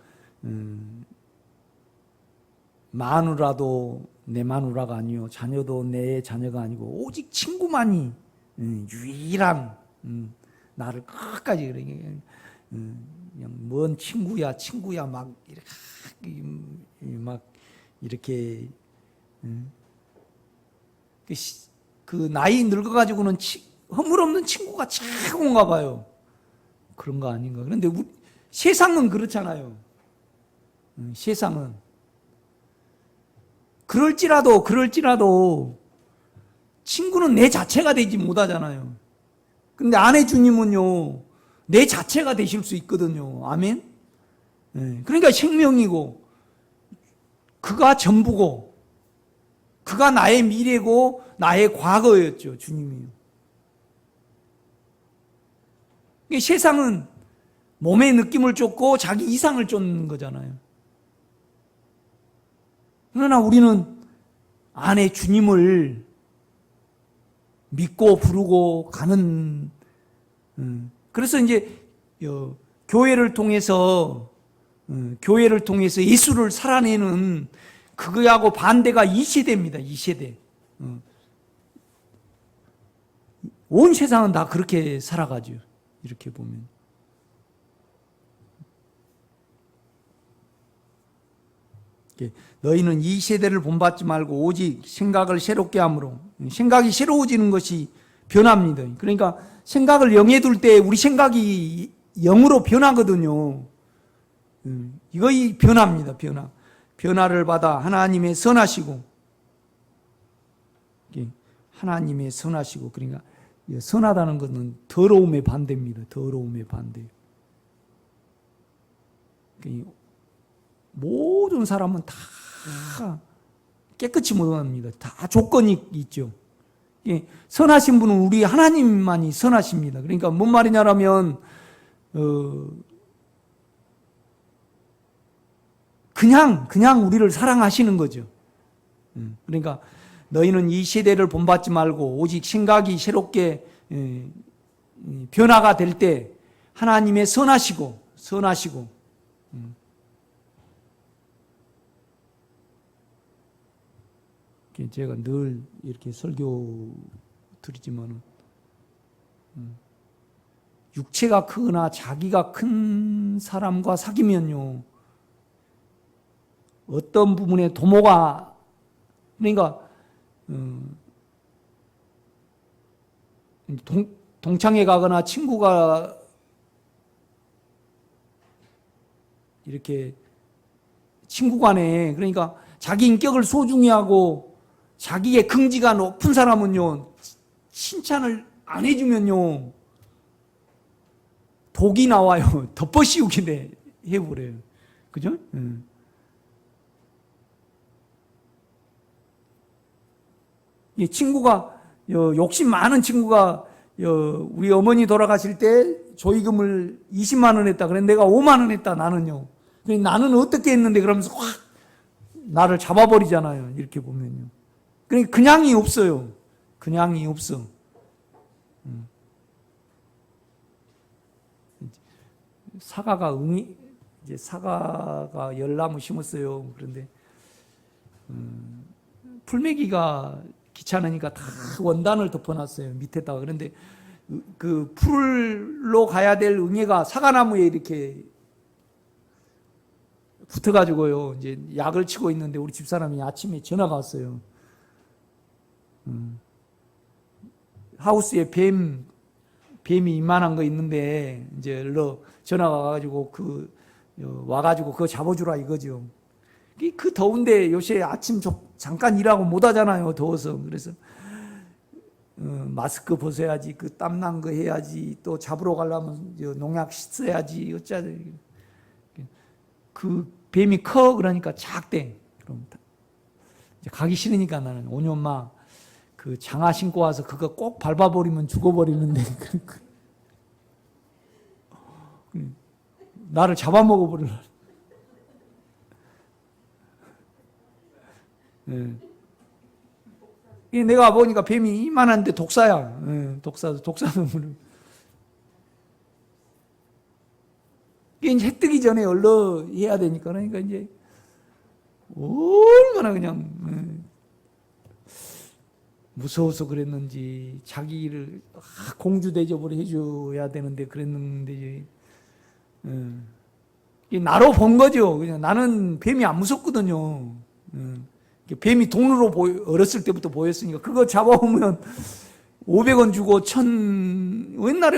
마누라도 내 마누라가 아니요 자녀도 내 자녀가 아니고 오직 친구만이 유일한 나를 끝까지 그냥 뭔 친구야 막 이렇게 그 나이 늙어가지고는 허물없는 친구가 최고인가 봐요. 그런 거 아닌가. 그런데 세상은 그렇잖아요. 세상은 그럴지라도 친구는 내 자체가 되지 못하잖아요. 근데 아내 주님은요 내 자체가 되실 수 있거든요. 아멘. 그러니까 생명이고 그가 전부고 그가 나의 미래고 나의 과거였죠. 주님이요. 세상은 몸의 느낌을 쫓고 자기 이상을 쫓는 거잖아요. 그러나 우리는 안에 주님을 믿고 부르고 가는 그래서 이제 교회를 통해서 예수를 살아내는 그거하고 반대가 이 세대입니다. 이 세대. 온 세상은 다 그렇게 살아가죠. 이렇게 보면. 너희는 이 세대를 본받지 말고 오직 생각을 새롭게 함으로, 생각이 새로워지는 것이 변합니다. 그러니까 생각을 영에 둘 때 우리 생각이 영으로 변하거든요. 이거이 변합니다. 변화를 받아 하나님의 선하시고, 하나님의 선하시고, 그러니까 선하다는 것은 더러움의 반대입니다. 더러움의 반대. 모든 사람은 다 깨끗이 못합니다. 다 조건이 있죠. 선하신 분은 우리 하나님만이 선하십니다. 그러니까 뭔 말이냐라면 그냥 우리를 사랑하시는 거죠. 그러니까 너희는 이 세대를 본받지 말고 오직 생각이 새롭게 변화가 될 때 하나님의 선하시고 제가 늘 이렇게 설교 드리지만은 육체가 크거나 자기가 큰 사람과 사귀면요 어떤 부분에 도모가 그러니까 동창회 가거나 친구가 이렇게 친구 간에 그러니까 자기 인격을 소중히 하고 자기의 긍지가 높은 사람은요 칭찬을 안 해주면요 독이 나와요. 덮어씌우기 해버려요. 그죠? 이 친구가 욕심 많은 친구가 우리 어머니 돌아가실 때 조의금을 20만 원 했다. 그래 내가 5만 원 했다. 나는요. 나는 어떻게 했는데 그러면서 확 나를 잡아버리잖아요. 이렇게 보면요. 그러니까 그냥이 없어요. 그냥이 없어. 사과가 열나무 심었어요. 그런데 풀매기가 귀찮으니까 다 원단을 덮어놨어요. 밑에다가. 그런데 그 풀로 가야 될 응애가 사과나무에 이렇게 붙어가지고요. 이제 약을 치고 있는데 우리 집사람이 아침에 전화가 왔어요. 하우스에 뱀이 이만한 거 있는데 이제 전화가 와가지고 와가지고 그거 잡아주라 이거죠. 그 더운데 요새 아침 잠깐 일하고 못 하잖아요. 더워서. 그래서 마스크 벗어야지, 그 땀난 거 해야지, 또 잡으러 가려면 농약 써야지, 어쩌지. 그 뱀이 커 그러니까 작대. 그럼 이제 가기 싫으니까 나는 오니 엄마 그 장화 신고 와서 그거 꼭 밟아버리면 죽어버리는데 나를 잡아먹어버리려. 내가 보니까 뱀이 이만한데 독사야. 독사놈을. 이게 이제 해 뜨기 전에 얼른 해야 되니까. 그러니까 이제 얼마나 그냥 무서워서 그랬는지 자기를 공주 대접을 해줘야 되는데 그랬는데 나로 본 거죠. 그냥 나는 뱀이 안 무섭거든요. 뱀이 돈으로 어렸을 때부터 보였으니까 그거 잡아오면 500원 주고 옛날에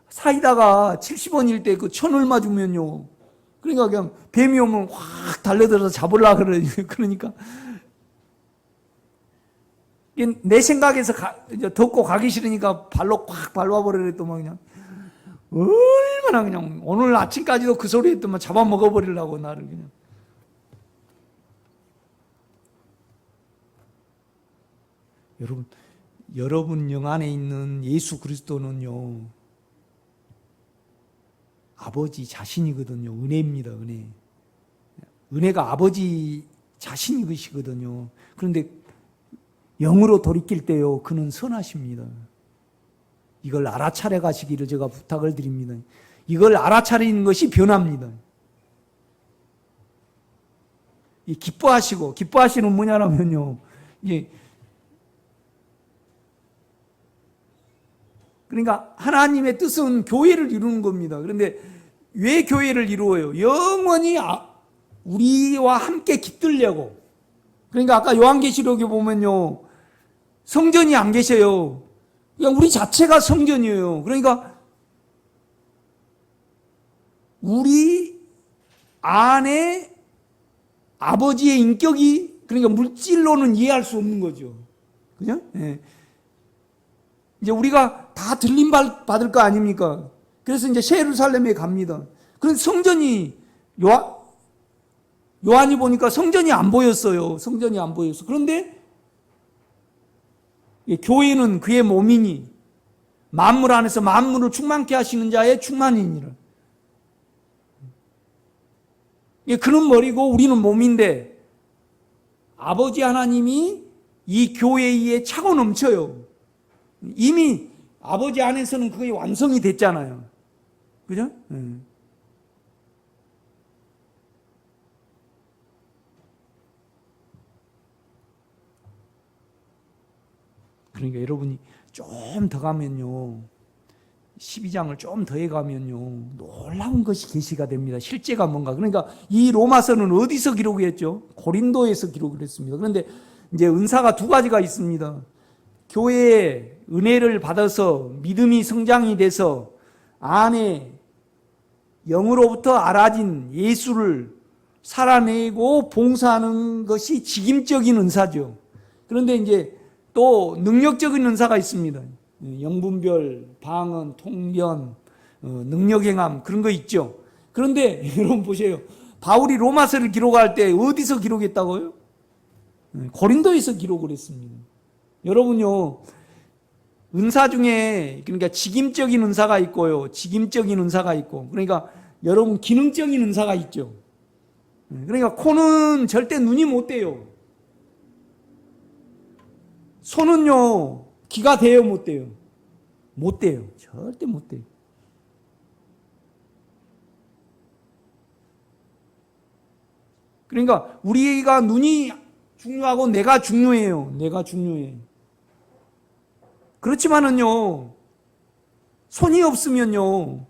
사이다가 70원일 때 그 1,000 얼마 주면요. 그러니까 그냥 뱀이 오면 확 달려들어서 잡으려고 그러니까 내 생각에서 이제 덥고 가기 싫으니까 발로 확 밟아버리랬더만 그냥 얼마나 그냥 오늘 아침까지도 그 소리 했더만 잡아먹어버리려고 나를 그냥. 여러분 영 안에 있는 예수 그리스도는요 아버지 자신이거든요. 은혜입니다. 은혜가 아버지 자신이시거든요. 그런데 영으로 돌이킬 때요 그는 선하십니다. 이걸 알아차려 가시기를 제가 부탁을 드립니다. 이걸 알아차리는 것이 변합니다. 기뻐하시는 뭐냐면요 그러니까 하나님의 뜻은 교회를 이루는 겁니다. 그런데 왜 교회를 이루어요? 영원히 우리와 함께 깃들려고. 그러니까 아까 요한계시록에 보면요, 성전이 안 계셔요. 그냥 우리 자체가 성전이에요. 그러니까 우리 안에 아버지의 인격이, 그러니까 물질로는 이해할 수 없는 거죠. 그죠? 예. 이제 우리가 다 들림 받을 거 아닙니까? 그래서 이제 새 예루살렘에 갑니다. 그래서 성전이, 요한이 보니까 성전이 안 보였어요. 성전이 안 보였어. 그런데 교회는 그의 몸이니 만물 안에서 만물을 충만케 하시는 자의 충만이니라. 그는 머리고 우리는 몸인데 아버지 하나님이 이 교회에 차고 넘쳐요. 이미 아버지 안에서는 그게 완성이 됐잖아요. 그죠? 그러니까 여러분이 좀 더 가면요, 12장을 좀 더 해가면요, 놀라운 것이 계시가 됩니다. 실제가 뭔가. 그러니까 이 로마서는 어디서 기록했죠? 고린도에서 기록을 했습니다. 그런데 이제 은사가 두 가지가 있습니다. 교회에 은혜를 받아서 믿음이 성장이 돼서 안에 영으로부터 알아진 예수를 살아내고 봉사하는 것이 직임적인 은사죠. 그런데 이제 또 능력적인 은사가 있습니다. 영분별, 방언, 통변, 능력행함, 그런 거 있죠. 그런데 여러분 보세요. 바울이 로마서를 기록할 때 어디서 기록했다고요? 고린도에서 기록을 했습니다. 여러분요, 은사 중에, 그러니까 직임적인 은사가 있고요, 직임적인 은사가 있고, 그러니까 여러분 기능적인 은사가 있죠. 그러니까 코는 절대 눈이 못 돼요. 손은요, 귀가 돼요, 못 돼요? 못 돼요. 절대 못 돼요. 그러니까 우리가 눈이 중요하고 내가 중요해요. 내가 중요해. 그렇지만은요, 손이 없으면요,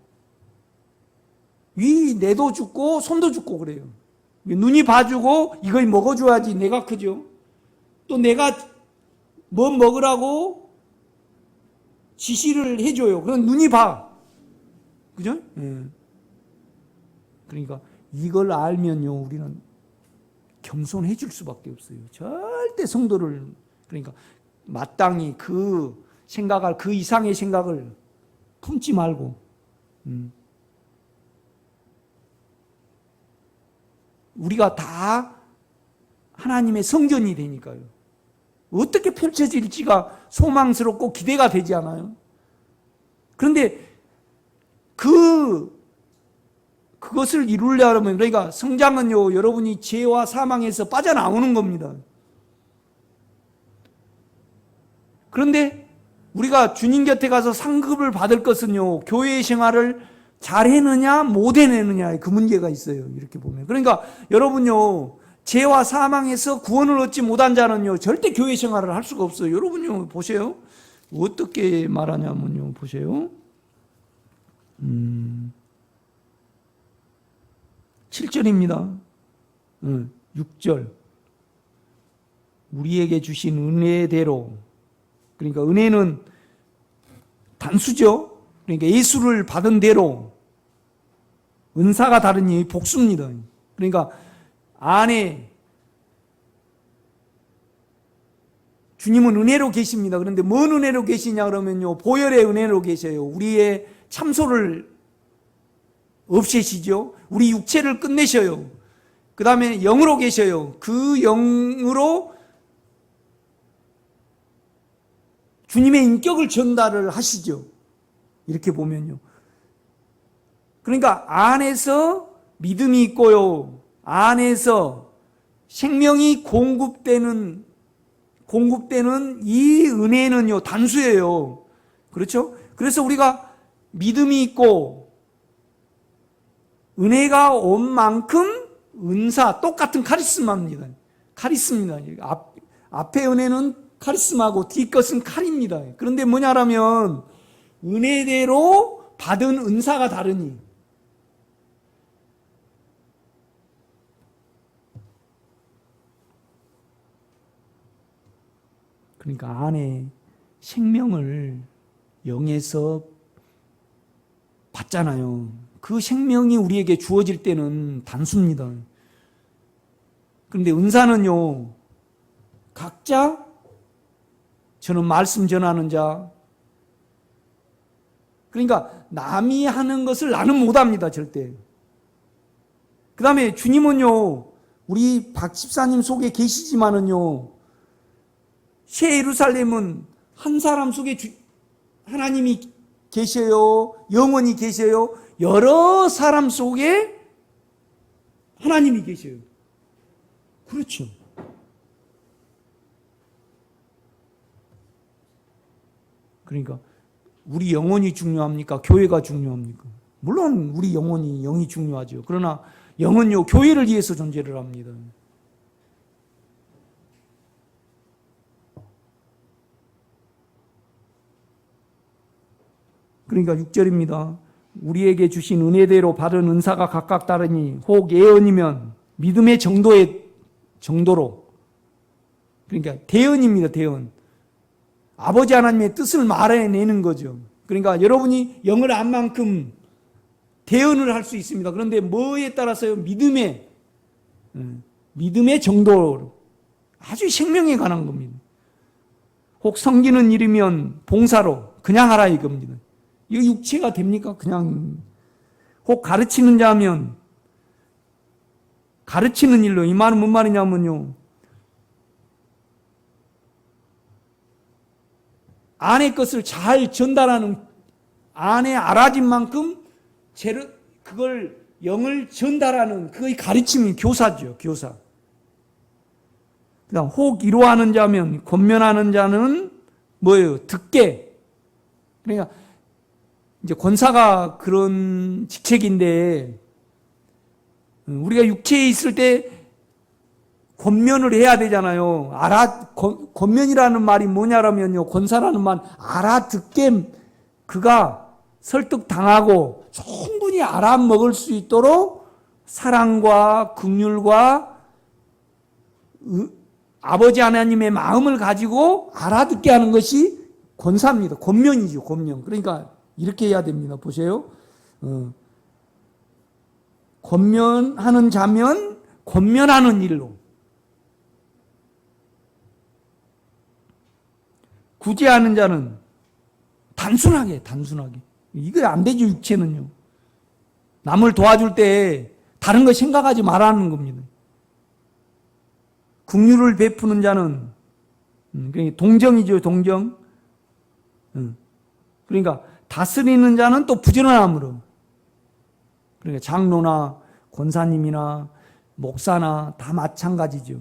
위 뇌도 죽고 손도 죽고 그래요. 눈이 봐주고 이걸 먹어줘야지 내가 크죠. 또 내가 뭐 먹으라고 지시를 해줘요. 그럼 눈이 봐. 그죠? 그러니까 이걸 알면요, 우리는 겸손해 줄 수밖에 없어요. 절대 성도를, 그러니까 마땅히 그 생각을, 그 이상의 생각을 품지 말고, 우리가 다 하나님의 성전이 되니까요. 어떻게 펼쳐질지가 소망스럽고 기대가 되지 않아요? 그런데 그것을 이루려면, 그러니까 성장은요, 여러분이 죄와 사망에서 빠져나오는 겁니다. 그런데 우리가 주님 곁에 가서 상급을 받을 것은요, 교회의 생활을 잘 해느냐 못 해내느냐, 그 문제가 있어요. 이렇게 보면. 그러니까 여러분요, 죄와 사망에서 구원을 얻지 못한 자는요, 절대 교회 생활을 할 수가 없어요. 여러분요, 보세요. 어떻게 말하냐면요, 보세요. 7절입니다. 6절. 우리에게 주신 은혜대로, 그러니까 은혜는 단수죠. 그러니까 예수를 받은 대로, 은사가 다르니 복수입니다. 그러니까 안에 주님은 은혜로 계십니다. 그런데 뭔 은혜로 계시냐 그러면요, 보혈의 은혜로 계셔요. 우리의 참소를 없애시죠. 우리 육체를 끝내셔요. 그 다음에 영으로 계셔요. 그 영으로 주님의 인격을 전달을 하시죠. 이렇게 보면요. 그러니까 안에서 믿음이 있고요, 안에서 생명이 공급되는 이 은혜는요, 단수예요. 그렇죠? 그래서 우리가 믿음이 있고 은혜가 온 만큼 은사, 똑같은 카리스마입니다. 카리스마입니다. 앞에 은혜는 카리스마고 뒤 것은 칼입니다. 그런데 뭐냐라면 은혜대로 받은 은사가 다르니. 그러니까 안에 생명을 영에서 받잖아요. 그 생명이 우리에게 주어질 때는 단수입니다. 그런데 은사는요, 각자 저는 말씀 전하는 자, 그러니까 남이 하는 것을 나는 못합니다, 절대. 그 다음에 주님은요, 우리 박 집사님 속에 계시지만은요, 새 예루살렘은 한 사람 속에 하나님이 계셔요, 영원히 계셔요, 여러 사람 속에 하나님이 계셔요. 그렇죠. 그러니까 우리 영혼이 중요합니까? 교회가 중요합니까? 물론 우리 영혼이 영이 중요하죠. 그러나 영은요, 교회를 위해서 존재를 합니다. 그러니까 6절입니다. 우리에게 주신 은혜대로 받은 은사가 각각 다르니 혹 예언이면 믿음의 정도로, 그러니까 대언입니다. 대언. 아버지 하나님의 뜻을 말해내는 거죠. 그러니까 여러분이 영을 안 만큼 대언을 할 수 있습니다. 그런데 뭐에 따라서요? 믿음의 정도로, 아주 생명에 관한 겁니다. 혹 섬기는 일이면 봉사로 그냥 하라 이겁니다. 이거 육체가 됩니까? 그냥. 혹 가르치는 자면 가르치는 일로. 이 말은 뭔 말이냐면요, 아내 것을 잘 전달하는, 아내 알아진 만큼 그걸 영을 전달하는 그의 가르침이 교사죠. 교사. 그다음 혹 이로하는 자면, 권면하는 자는 뭐예요? 듣게. 그러니까 이제 권사가 그런 직책인데, 우리가 육체에 있을 때 권면을 해야 되잖아요. 권면이라는 말이 뭐냐면요, 권사라는 말, 알아듣게, 그가 설득당하고 충분히 알아먹을 수 있도록 사랑과 긍휼과 아버지 하나님의 마음을 가지고 알아듣게 하는 것이 권사입니다. 권면이죠, 권면. 그러니까 이렇게 해야 됩니다. 보세요. 권면하는 자면 권면하는 일로, 구제하는 자는 단순하게. 이거 안 되죠, 육체는요. 남을 도와줄 때 다른 거 생각하지 말라는 겁니다. 긍휼을 베푸는 자는 동정이죠, 동정. 그러니까 다스리는 자는 또 부지런함으로. 그러니까 장로나 권사님이나 목사나 다 마찬가지죠.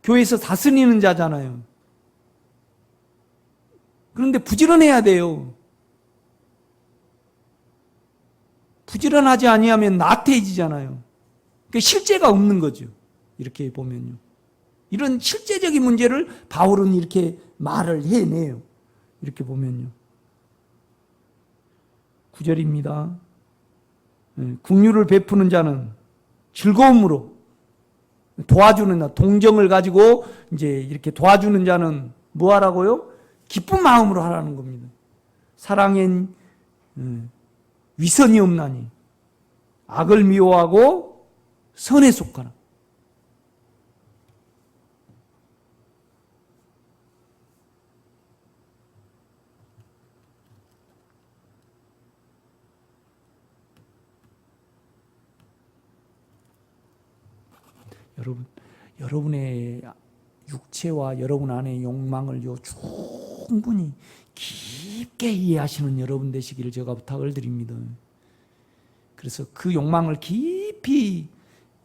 교회에서 다스리는 자잖아요. 그런데 부지런해야 돼요. 부지런하지 아니하면 나태해지잖아요. 그러니까 실제가 없는 거죠. 이렇게 보면요. 이런 실제적인 문제를 바울은 이렇게 말을 해내요. 이렇게 보면요. 9절입니다. 긍휼을 베푸는 자는 즐거움으로 도와주는, 동정을 가지고 이제 이렇게 도와주는 자는 뭐 하라고요? 기쁜 마음으로 하라는 겁니다. 사랑엔 위선이 없나니 악을 미워하고 선에 속하라. 여러분의 육체와 여러분 안의 욕망을 충분히 깊게 이해하시는 여러분 되시기를 제가 부탁을 드립니다. 그래서 그 욕망을 깊이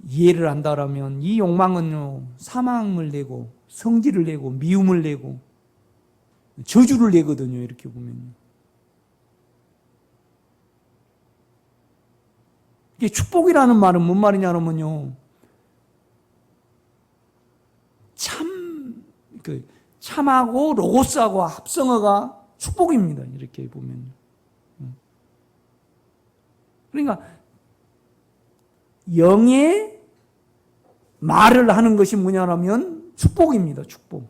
이해를 한다라면 이 욕망은요, 사망을 내고 성질을 내고 미움을 내고 저주를 내거든요. 이렇게 보면. 이게 축복이라는 말은 뭔 말이냐면요, 참하고 로고스하고 합성어가 축복입니다. 이렇게 보면. 그러니까 영의 말을 하는 것이 뭐냐면 축복입니다. 축복.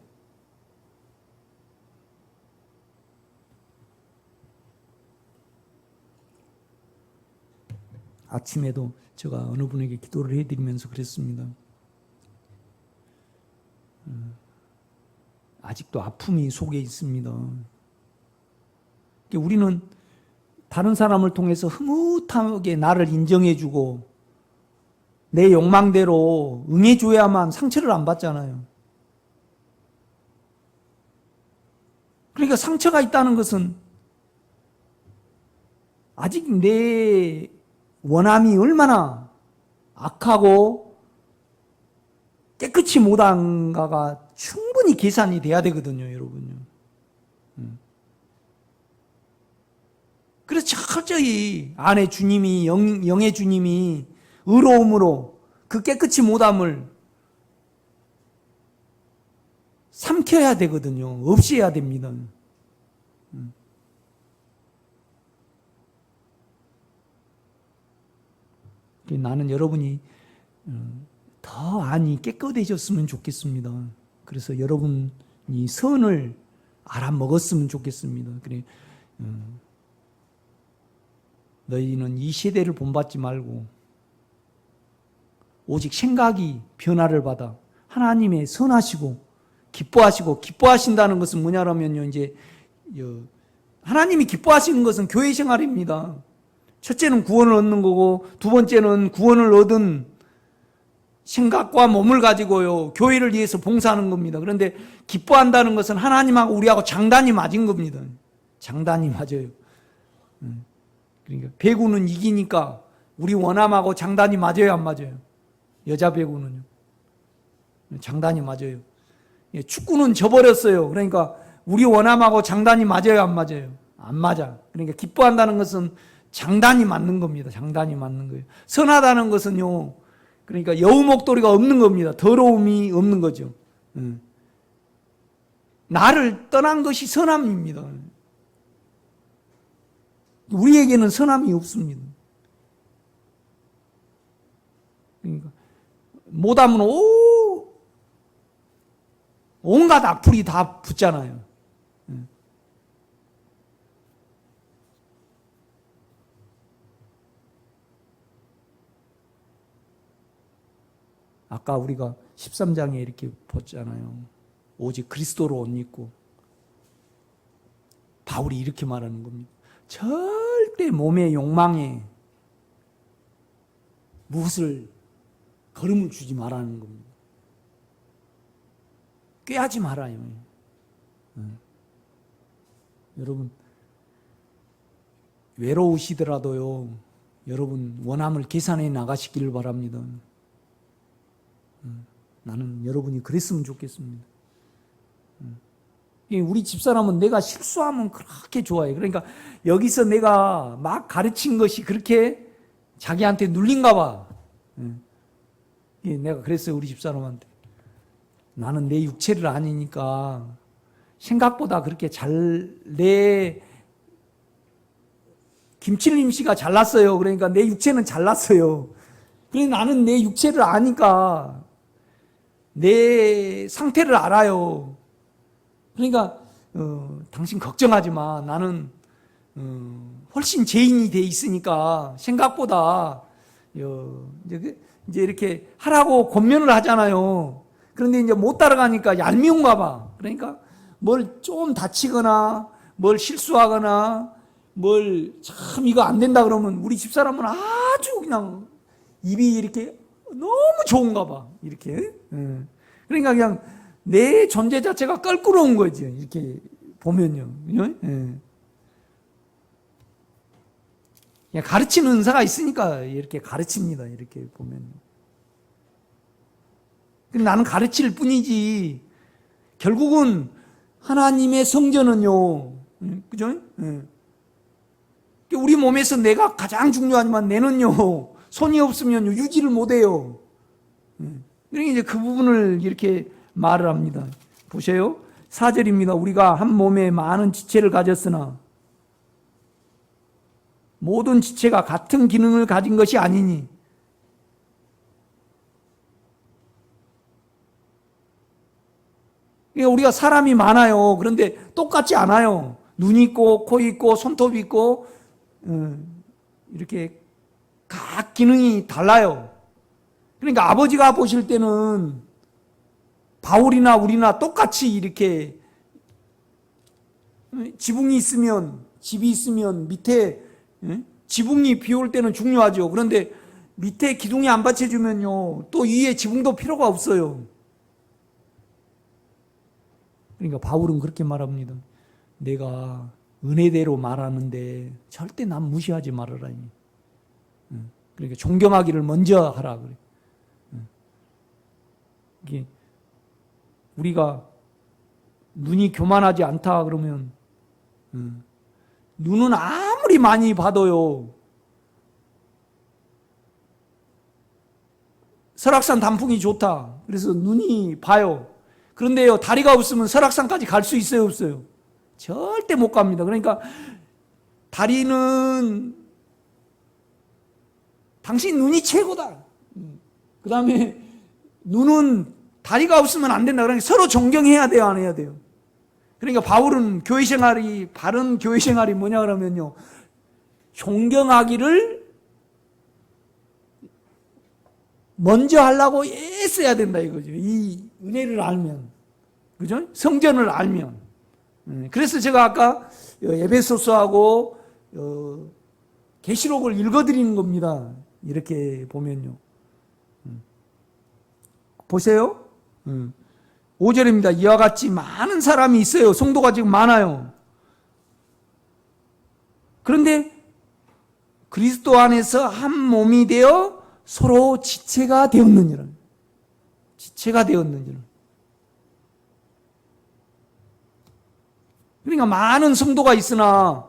아침에도 제가 어느 분에게 기도를 해드리면서 그랬습니다. 아직도 아픔이 속에 있습니다. 우리는 다른 사람을 통해서 흐뭇하게 나를 인정해주고 내 욕망대로 응해줘야만 상처를 안 받잖아요. 그러니까 상처가 있다는 것은 아직 내 원함이 얼마나 악하고 깨끗이 못한가가 충분히 계산이 돼야 되거든요, 여러분요. 그래서 철저히 안에 주님이, 영의 주님이 의로움으로 그 깨끗이 못함을 삼켜야 되거든요. 없애야 됩니다. 나는 여러분이 더 안이 깨끗해졌으면 좋겠습니다. 그래서 여러분이 선을 알아먹었으면 좋겠습니다. 그래, 너희는 이 세대를 본받지 말고 오직 생각이 변화를 받아 하나님의 선하시고 기뻐하신다는 것은 뭐냐면요, 이제 하나님이 기뻐하시는 것은 교회 생활입니다. 첫째는 구원을 얻는 거고, 두 번째는 구원을 얻은 생각과 몸을 가지고요, 교회를 위해서 봉사하는 겁니다. 그런데 기뻐한다는 것은 하나님하고 우리하고 장단이 맞은 겁니다. 장단이 맞아요. 그러니까 배구는 이기니까 우리 원함하고 장단이 맞아요, 안 맞아요? 여자 배구는요. 장단이 맞아요. 축구는 져버렸어요. 그러니까 우리 원함하고 장단이 맞아요, 안 맞아요? 안 맞아. 그러니까 기뻐한다는 것은 장단이 맞는 겁니다. 장단이 맞는 거예요. 선하다는 것은요, 그러니까 여우목도리가 없는 겁니다. 더러움이 없는 거죠. 나를 떠난 것이 선함입니다. 우리에게는 선함이 없습니다. 그러니까 못하면 온갖 악플이 다 붙잖아요. 아까 우리가 13장에 이렇게 봤잖아요. 오직 그리스도로 옷 입고. 바울이 이렇게 말하는 겁니다. 절대 몸의 욕망에 무엇을 걸음을 주지 말라는 겁니다. 꾀하지 말아요. 여러분, 외로우시더라도요, 여러분 원함을 계산해 나가시기를 바랍니다. 나는 여러분이 그랬으면 좋겠습니다. 우리 집사람은 내가 실수하면 그렇게 좋아해. 그러니까 여기서 내가 막 가르친 것이 그렇게 자기한테 눌린가 봐. 내가 그랬어요, 우리 집사람한테. 나는 내 육체를 아니니까 생각보다 그렇게 김칠림 씨가 잘났어요. 그러니까 내 육체는 잘났어요. 그래서 나는 내 육체를 아니까 내 상태를 알아요. 그러니까 당신 걱정하지 마. 나는 훨씬 죄인이 돼 있으니까 생각보다 이제 이렇게 하라고 권면을 하잖아요. 그런데 이제 못 따라가니까 얄미운가 봐. 그러니까 뭘 좀 다치거나 뭘 실수하거나 뭘 참 이거 안 된다 그러면 우리 집사람은 아주 그냥 입이 이렇게 너무 좋은가 봐. 이렇게. 그러니까 그냥 내 존재 자체가 껄끄러운 거지. 이렇게 보면요. 그냥 가르치는 은사가 있으니까 이렇게 가르칩니다. 이렇게 보면. 나는 가르칠 뿐이지. 결국은 하나님의 성전은요. 그죠? 우리 몸에서 내가 가장 중요하지만 내는요. 손이 없으면 유지를 못해요. 그러니까 이제 그 부분을 이렇게 말을 합니다. 보세요. 4절입니다. 우리가 한 몸에 많은 지체를 가졌으나 모든 지체가 같은 기능을 가진 것이 아니니 그러니까 우리가 사람이 많아요. 그런데 똑같지 않아요. 눈이 있고 코 있고 손톱이 있고 이렇게 각 기능이 달라요. 그러니까 아버지가 보실 때는 바울이나 우리나 똑같이 이렇게 지붕이 있으면 집이 있으면 밑에 지붕이 비 올 때는 중요하죠. 그런데 밑에 기둥이 안 받쳐주면요 또 위에 지붕도 필요가 없어요. 그러니까 바울은 그렇게 말합니다. 내가 은혜대로 말하는데 절대 남 무시하지 말아라. 그러니까 존경하기를 먼저 하라 그래. 이게 우리가 눈이 교만하지 않다 그러면 눈은 아무리 많이 봐도요 설악산 단풍이 좋다 그래서 눈이 봐요. 그런데요 다리가 없으면 설악산까지 갈 수 있어요 없어요? 절대 못 갑니다. 그러니까 다리는 당신 눈이 최고다. 그 다음에 눈은 다리가 없으면 안 된다. 그러니까 서로 존경해야 돼요 안 해야 돼요? 그러니까 바울은 교회 생활이 바른 교회 생활이 뭐냐 그러면요 존경하기를 먼저 하려고 애써야 된다 이거죠. 이 은혜를 알면 그죠? 성전을 알면. 그래서 제가 아까 에베소서하고 계시록을 읽어드리는 겁니다. 이렇게 보면요 보세요. 5절입니다. 이와 같이 많은 사람이 있어요. 성도가 지금 많아요. 그런데 그리스도 안에서 한 몸이 되어 서로 지체가 되었느니라. 지체가 되었느니라. 그러니까 많은 성도가 있으나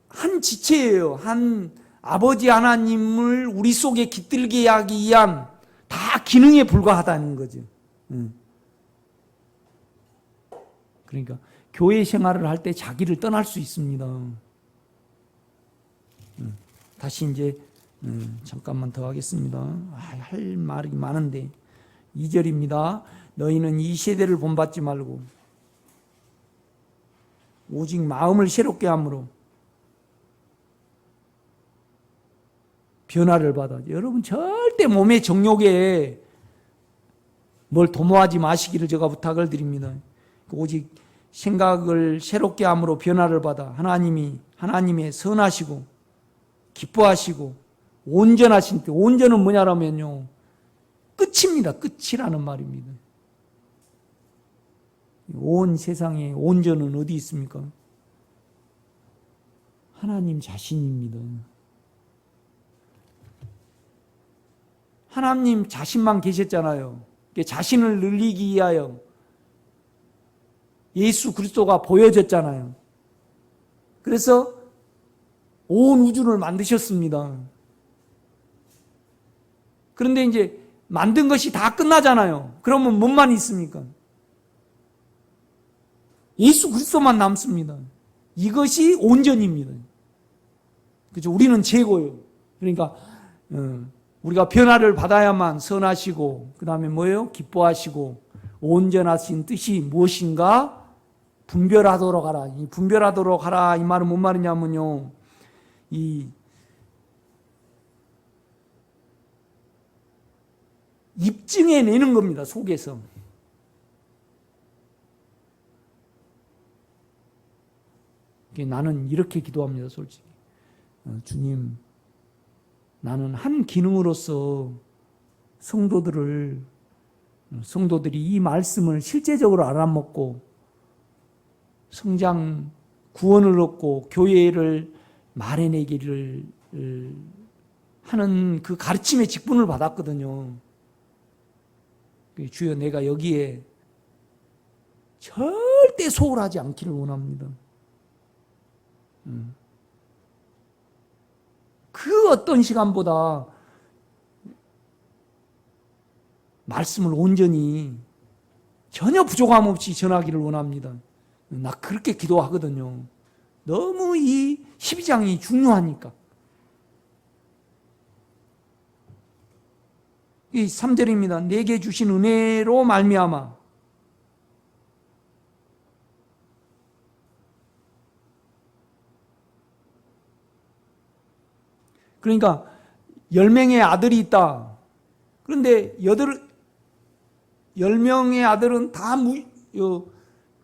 한 지체예요. 한 아버지 하나님을 우리 속에 깃들게 하기 위한 다 기능에 불과하다는 거죠. 그러니까 교회 생활을 할 때 자기를 떠날 수 있습니다. 다시 이제 잠깐만 더 하겠습니다. 할 말이 많은데 2절입니다. 너희는 이 세대를 본받지 말고 오직 마음을 새롭게 함으로 변화를 받아. 여러분 절대 몸의 정욕에 뭘 도모하지 마시기를 제가 부탁을 드립니다. 오직 생각을 새롭게 함으로 변화를 받아 하나님의 선하시고 기뻐하시고 온전하신 때, 온전은 뭐냐라면요 끝입니다. 끝이라는 말입니다. 온 세상에 온전은 어디 있습니까? 하나님 자신입니다. 하나님 자신만 계셨잖아요. 자신을 늘리기 위하여 예수 그리스도가 보여졌잖아요. 그래서 온 우주를 만드셨습니다. 그런데 이제 만든 것이 다 끝나잖아요. 그러면 뭐만 있습니까? 예수 그리스도만 남습니다. 이것이 온전입니다. 그렇죠? 우리는 재고요. 그러니까 우리가 변화를 받아야만 선하시고 그 다음에 뭐예요? 기뻐하시고 온전하신 뜻이 무엇인가? 분별하도록 하라. 이 분별하도록 하라 이 말은 뭔 말이냐면요 이 입증해내는 겁니다. 속에서. 나는 이렇게 기도합니다. 솔직히. 주님, 나는 한 기능으로서 성도들이 이 말씀을 실제적으로 알아먹고 성장, 구원을 얻고 교회를 마련하기를 하는 그 가르침의 직분을 받았거든요. 주여 내가 여기에 절대 소홀하지 않기를 원합니다. 그 어떤 시간보다 말씀을 온전히 전혀 부족함 없이 전하기를 원합니다. 나 그렇게 기도하거든요. 너무 이 12장이 중요하니까. 이 3절입니다. 내게 주신 은혜로 말미암아. 그러니까 10명의 아들이 있다. 그런데 10명의 아들은 다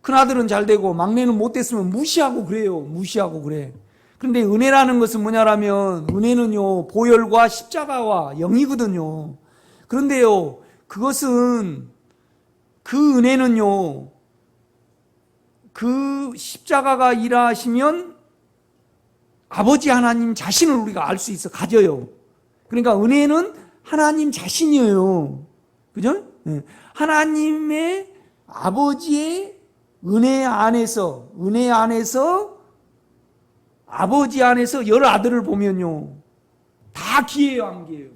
큰아들은 잘 되고 막내는 못 됐으면 무시하고 그래요. 무시하고 그래. 그런데 은혜라는 것은 뭐냐라면 은혜는요, 보혈과 십자가와 영이거든요. 그런데요, 그것은 그 은혜는요, 그 십자가가 일하시면 아버지 하나님 자신을 우리가 알 수 있어, 가져요. 그러니까 은혜는 하나님 자신이에요. 그죠? 하나님의 아버지의 은혜 안에서 아버지 안에서 열 아들을 보면요, 다 귀해요, 안 귀해요?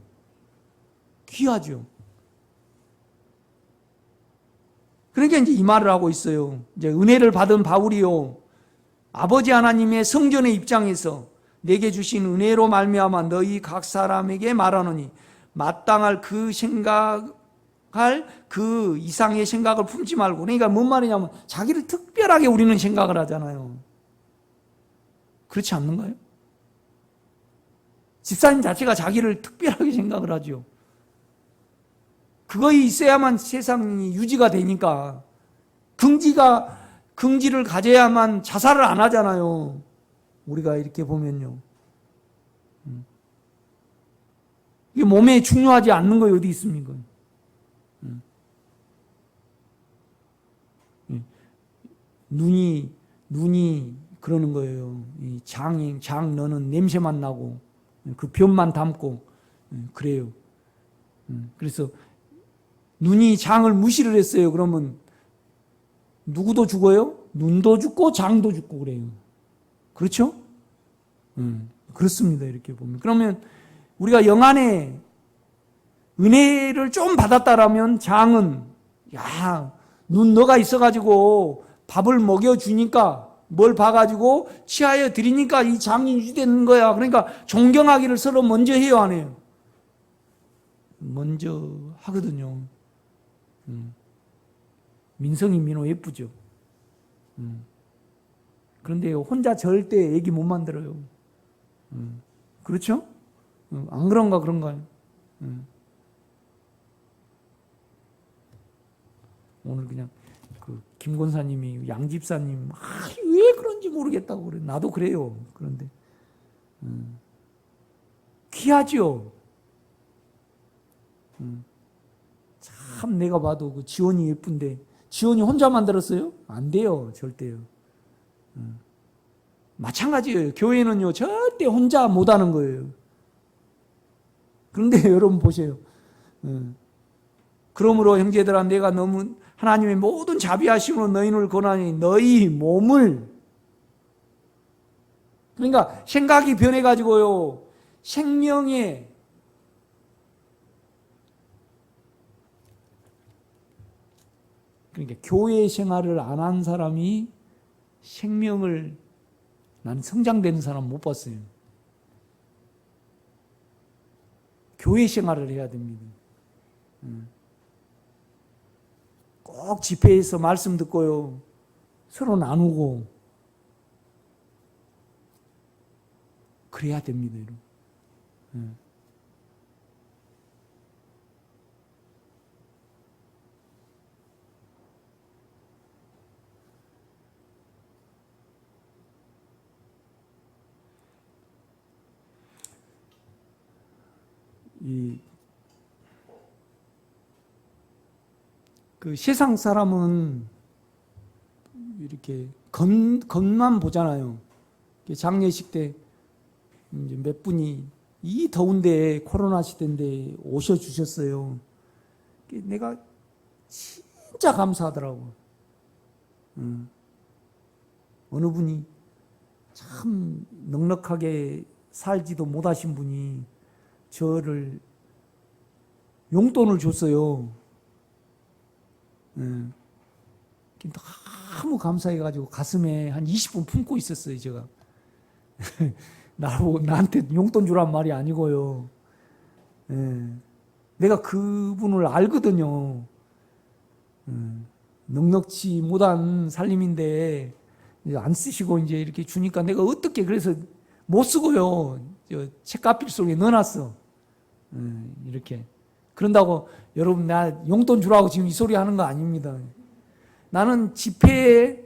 귀하죠. 그러니까 이제 이 말을 하고 있어요. 이제 은혜를 받은 바울이요, 아버지 하나님의 성전의 입장에서 내게 주신 은혜로 말미암아 너희 각 사람에게 말하노니 마땅할 그 이상의 생각을 품지 말고. 그러니까 뭔 말이냐면 자기를 특별하게 우리는 생각을 하잖아요. 그렇지 않는가요? 집사님 자체가 자기를 특별하게 생각을 하죠. 그거에 있어야만 세상이 유지가 되니까. 긍지를 가져야만 자살을 안 하잖아요. 우리가 이렇게 보면요. 이게 몸에 중요하지 않는 거 어디 있습니까? 눈이 그러는 거예요. 장 너는 냄새만 나고 그 변만 담고 그래요. 그래서 눈이 장을 무시를 했어요. 그러면 누구도 죽어요? 눈도 죽고 장도 죽고 그래요. 그렇죠? 그렇습니다. 이렇게 보면. 그러면 우리가 영안에 은혜를 좀 받았다라면 장은, 눈 너가 있어가지고 밥을 먹여주니까 뭘 봐가지고 취하여 드리니까 이 장이 유지되는 거야. 그러니까 존경하기를 서로 먼저 해요, 안 해요? 먼저 하거든요. 민성이 민호 예쁘죠. 그런데 혼자 절대 애기 못 만들어요. 그렇죠? 안 그런가요? 오늘 그냥 그 김권사님이 양집사님 왜 그런지 모르겠다고 그래. 나도 그래요. 그런데 귀하죠. 참 내가 봐도 그 지원이 예쁜데 지원이 혼자 만들었어요? 안 돼요. 절대요. 마찬가지예요. 교회는요, 절대 혼자 못하는 거예요. 그런데 여러분 보세요. 그러므로 형제들아, 내가 너무 하나님의 모든 자비하심으로 너희를 권하니 너희 몸을, 그러니까 생각이 변해가지고요, 생명의 그러니까 교회 생활을 안 한 사람이 생명을, 난 성장되는 사람 못 봤어요. 교회 생활을 해야 됩니다. 꼭 집회에서 말씀 듣고요, 서로 나누고 그래야 됩니다. 여러분. 그 세상 사람은 이렇게 겉만 보잖아요. 장례식 때 이제 몇 분이 이 더운데 코로나 시대인데 오셔주셨어요. 내가 진짜 감사하더라고. 어느 분이 참 넉넉하게 살지도 못하신 분이 저를 용돈을 줬어요. 너무 감사해가지고 가슴에 한 20분 품고 있었어요, 제가. 나한테 용돈 주란 말이 아니고요. 예. 내가 그분을 알거든요. 넉넉지 못한 살림인데 안 쓰시고 이제 이렇게 주니까 내가 어떻게 그래서 못 쓰고요. 책가필 속에 넣어놨어. 이렇게. 그런다고 여러분 나 용돈 주라고 지금 이 소리 하는 거 아닙니다. 나는 집회에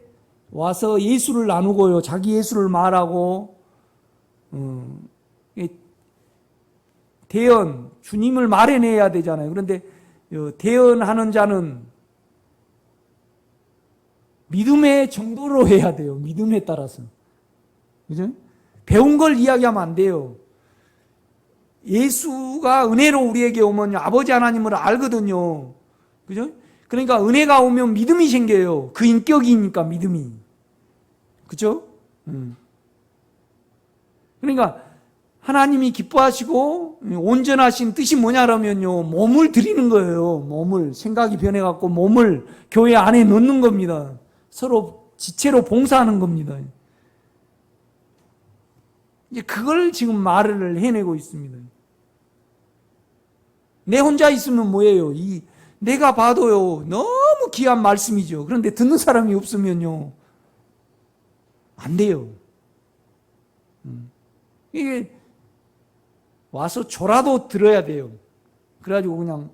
와서 예수를 나누고요. 자기 예수를 말하고 대언, 주님을 말해내야 되잖아요. 그런데 대언하는 자는 믿음의 정도로 해야 돼요. 믿음에 따라서. 그죠? 배운 걸 이야기하면 안 돼요. 예수가 은혜로 우리에게 오면 아버지 하나님을 알거든요. 그죠? 그러니까 은혜가 오면 믿음이 생겨요. 그 인격이니까 믿음이. 그죠? 그러니까 하나님이 기뻐하시고 온전하신 뜻이 뭐냐면요. 몸을 드리는 거예요. 몸을. 생각이 변해갖고 몸을 교회 안에 넣는 겁니다. 서로 지체로 봉사하는 겁니다. 이제 그걸 지금 말을 해내고 있습니다. 내 혼자 있으면 뭐예요? 내가 봐도요, 너무 귀한 말씀이죠. 그런데 듣는 사람이 없으면요, 안 돼요. 이게 와서 졸아도 들어야 돼요. 그래가지고 그냥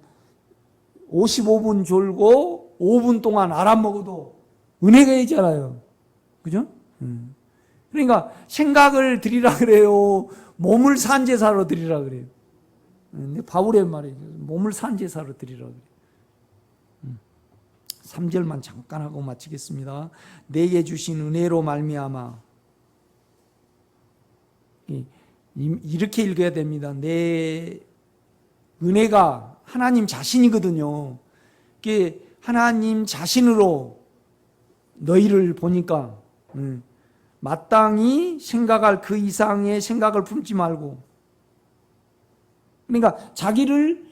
55분 졸고 5분 동안 알아먹어도 은혜가 있잖아요. 그죠? 그러니까 생각을 드리라 그래요. 몸을 산제사로 드리라 그래요. 바울의 말이죠. 몸을 산제사로 드리라 그래요. 3절만 잠깐 하고 마치겠습니다. 내게 주신 은혜로 말미암아. 이렇게 읽어야 됩니다. 내 은혜가 하나님 자신이거든요. 하나님 자신으로 너희를 보니까 마땅히 생각할 그 이상의 생각을 품지 말고, 그러니까 자기를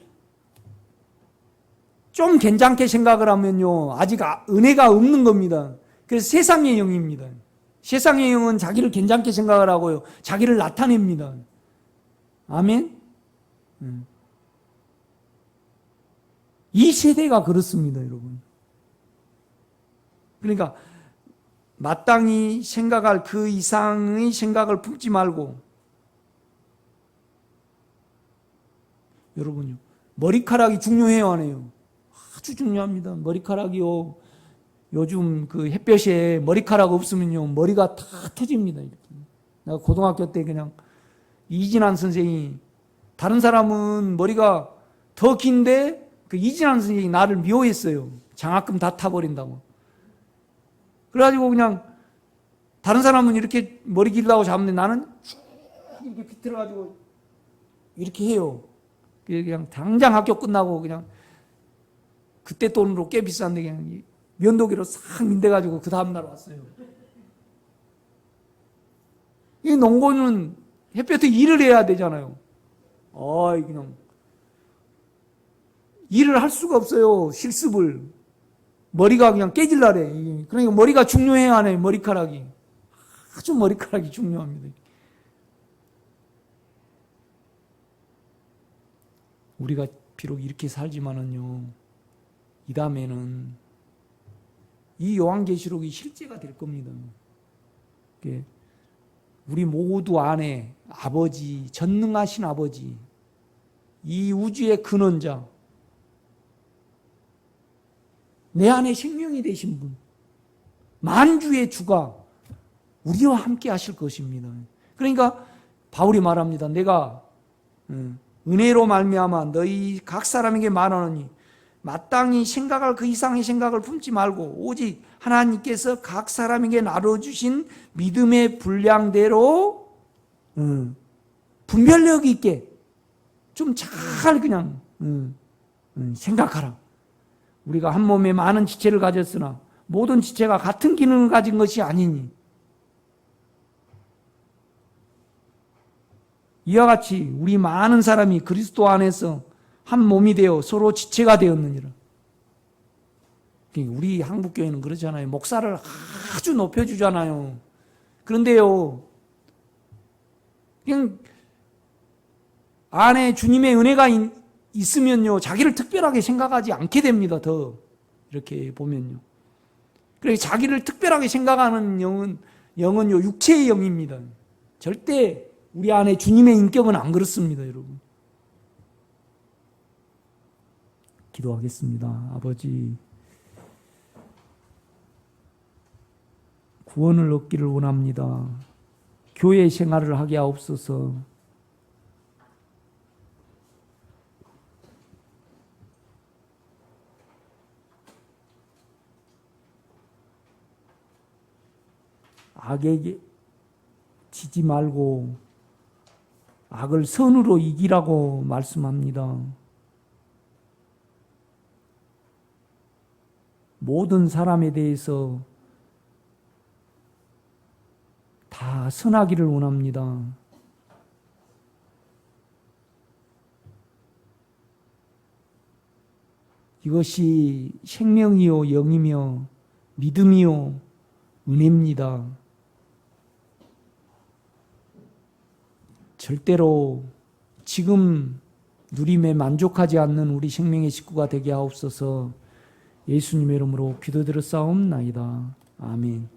좀 괜찮게 생각을 하면요 아직 은혜가 없는 겁니다. 그래서 세상의 영입니다. 세상의 영은 자기를 괜찮게 생각을 하고요 자기를 나타냅니다. 아멘. 이 세대가 그렇습니다, 여러분. 그러니까 마땅히 생각할 그 이상의 생각을 품지 말고, 여러분요, 머리카락이 중요해요, 안 해요? 아주 중요합니다. 머리카락이요. 요즘 그 햇볕에 머리카락 없으면요, 머리가 다 터집니다. 이렇게. 내가 고등학교 때 그냥 이진환 선생이, 다른 사람은 머리가 더 긴데 그 이진환 선생이 나를 미워했어요. 장학금 다 타버린다고. 그래가지고 그냥 다른 사람은 이렇게 머리 길다고 잡는데 나는 이렇게 비틀어가지고 이렇게 해요. 그냥 당장 학교 끝나고 그냥 그때 돈으로 꽤 비싼데 그냥 면도기로 싹 민대가지고 그 다음날 왔어요. 이 농고는 햇볕에 일을 해야 되잖아요. 그냥 일을 할 수가 없어요. 실습을. 머리가 그냥 깨질라래. 그러니까 머리가 중요해야 하네, 머리카락이. 아주 머리카락이 중요합니다. 우리가 비록 이렇게 살지만은요, 이 다음에는 이 요한계시록이 실제가 될 겁니다. 우리 모두 안에 아버지, 전능하신 아버지, 이 우주의 근원자, 내 안에 생명이 되신 분, 만주의 주가 우리와 함께 하실 것입니다. 그러니까 바울이 말합니다. 내가 은혜로 말미암아 너희 각 사람에게 말하노니 마땅히 생각할 그 이상의 생각을 품지 말고 오직 하나님께서 각 사람에게 나눠주신 믿음의 분량대로 분별력 있게 좀 잘 그냥 생각하라. 우리가 한 몸에 많은 지체를 가졌으나 모든 지체가 같은 기능을 가진 것이 아니니 이와 같이 우리 많은 사람이 그리스도 안에서 한 몸이 되어 서로 지체가 되었느니라. 우리 한국교회는 그렇잖아요. 목사를 아주 높여주잖아요. 그런데요, 그냥 안에 주님의 은혜가 있으면요, 자기를 특별하게 생각하지 않게 됩니다. 더 이렇게 보면요. 그래서 자기를 특별하게 생각하는 영은요, 육체의 영입니다. 절대 우리 안에 주님의 인격은 안 그렇습니다, 여러분. 기도하겠습니다. 아버지, 구원을 얻기를 원합니다. 교회 생활을 하게 하옵소서. 악에게 지지 말고 악을 선으로 이기라고 말씀합니다. 모든 사람에 대해서 다 선하기를 원합니다. 이것이 생명이요 영이며 믿음이요 은혜입니다. 절대로 지금 누림에 만족하지 않는 우리 생명의 식구가 되게 하옵소서. 예수님의 이름으로 기도드렸사옵나이다. 아멘.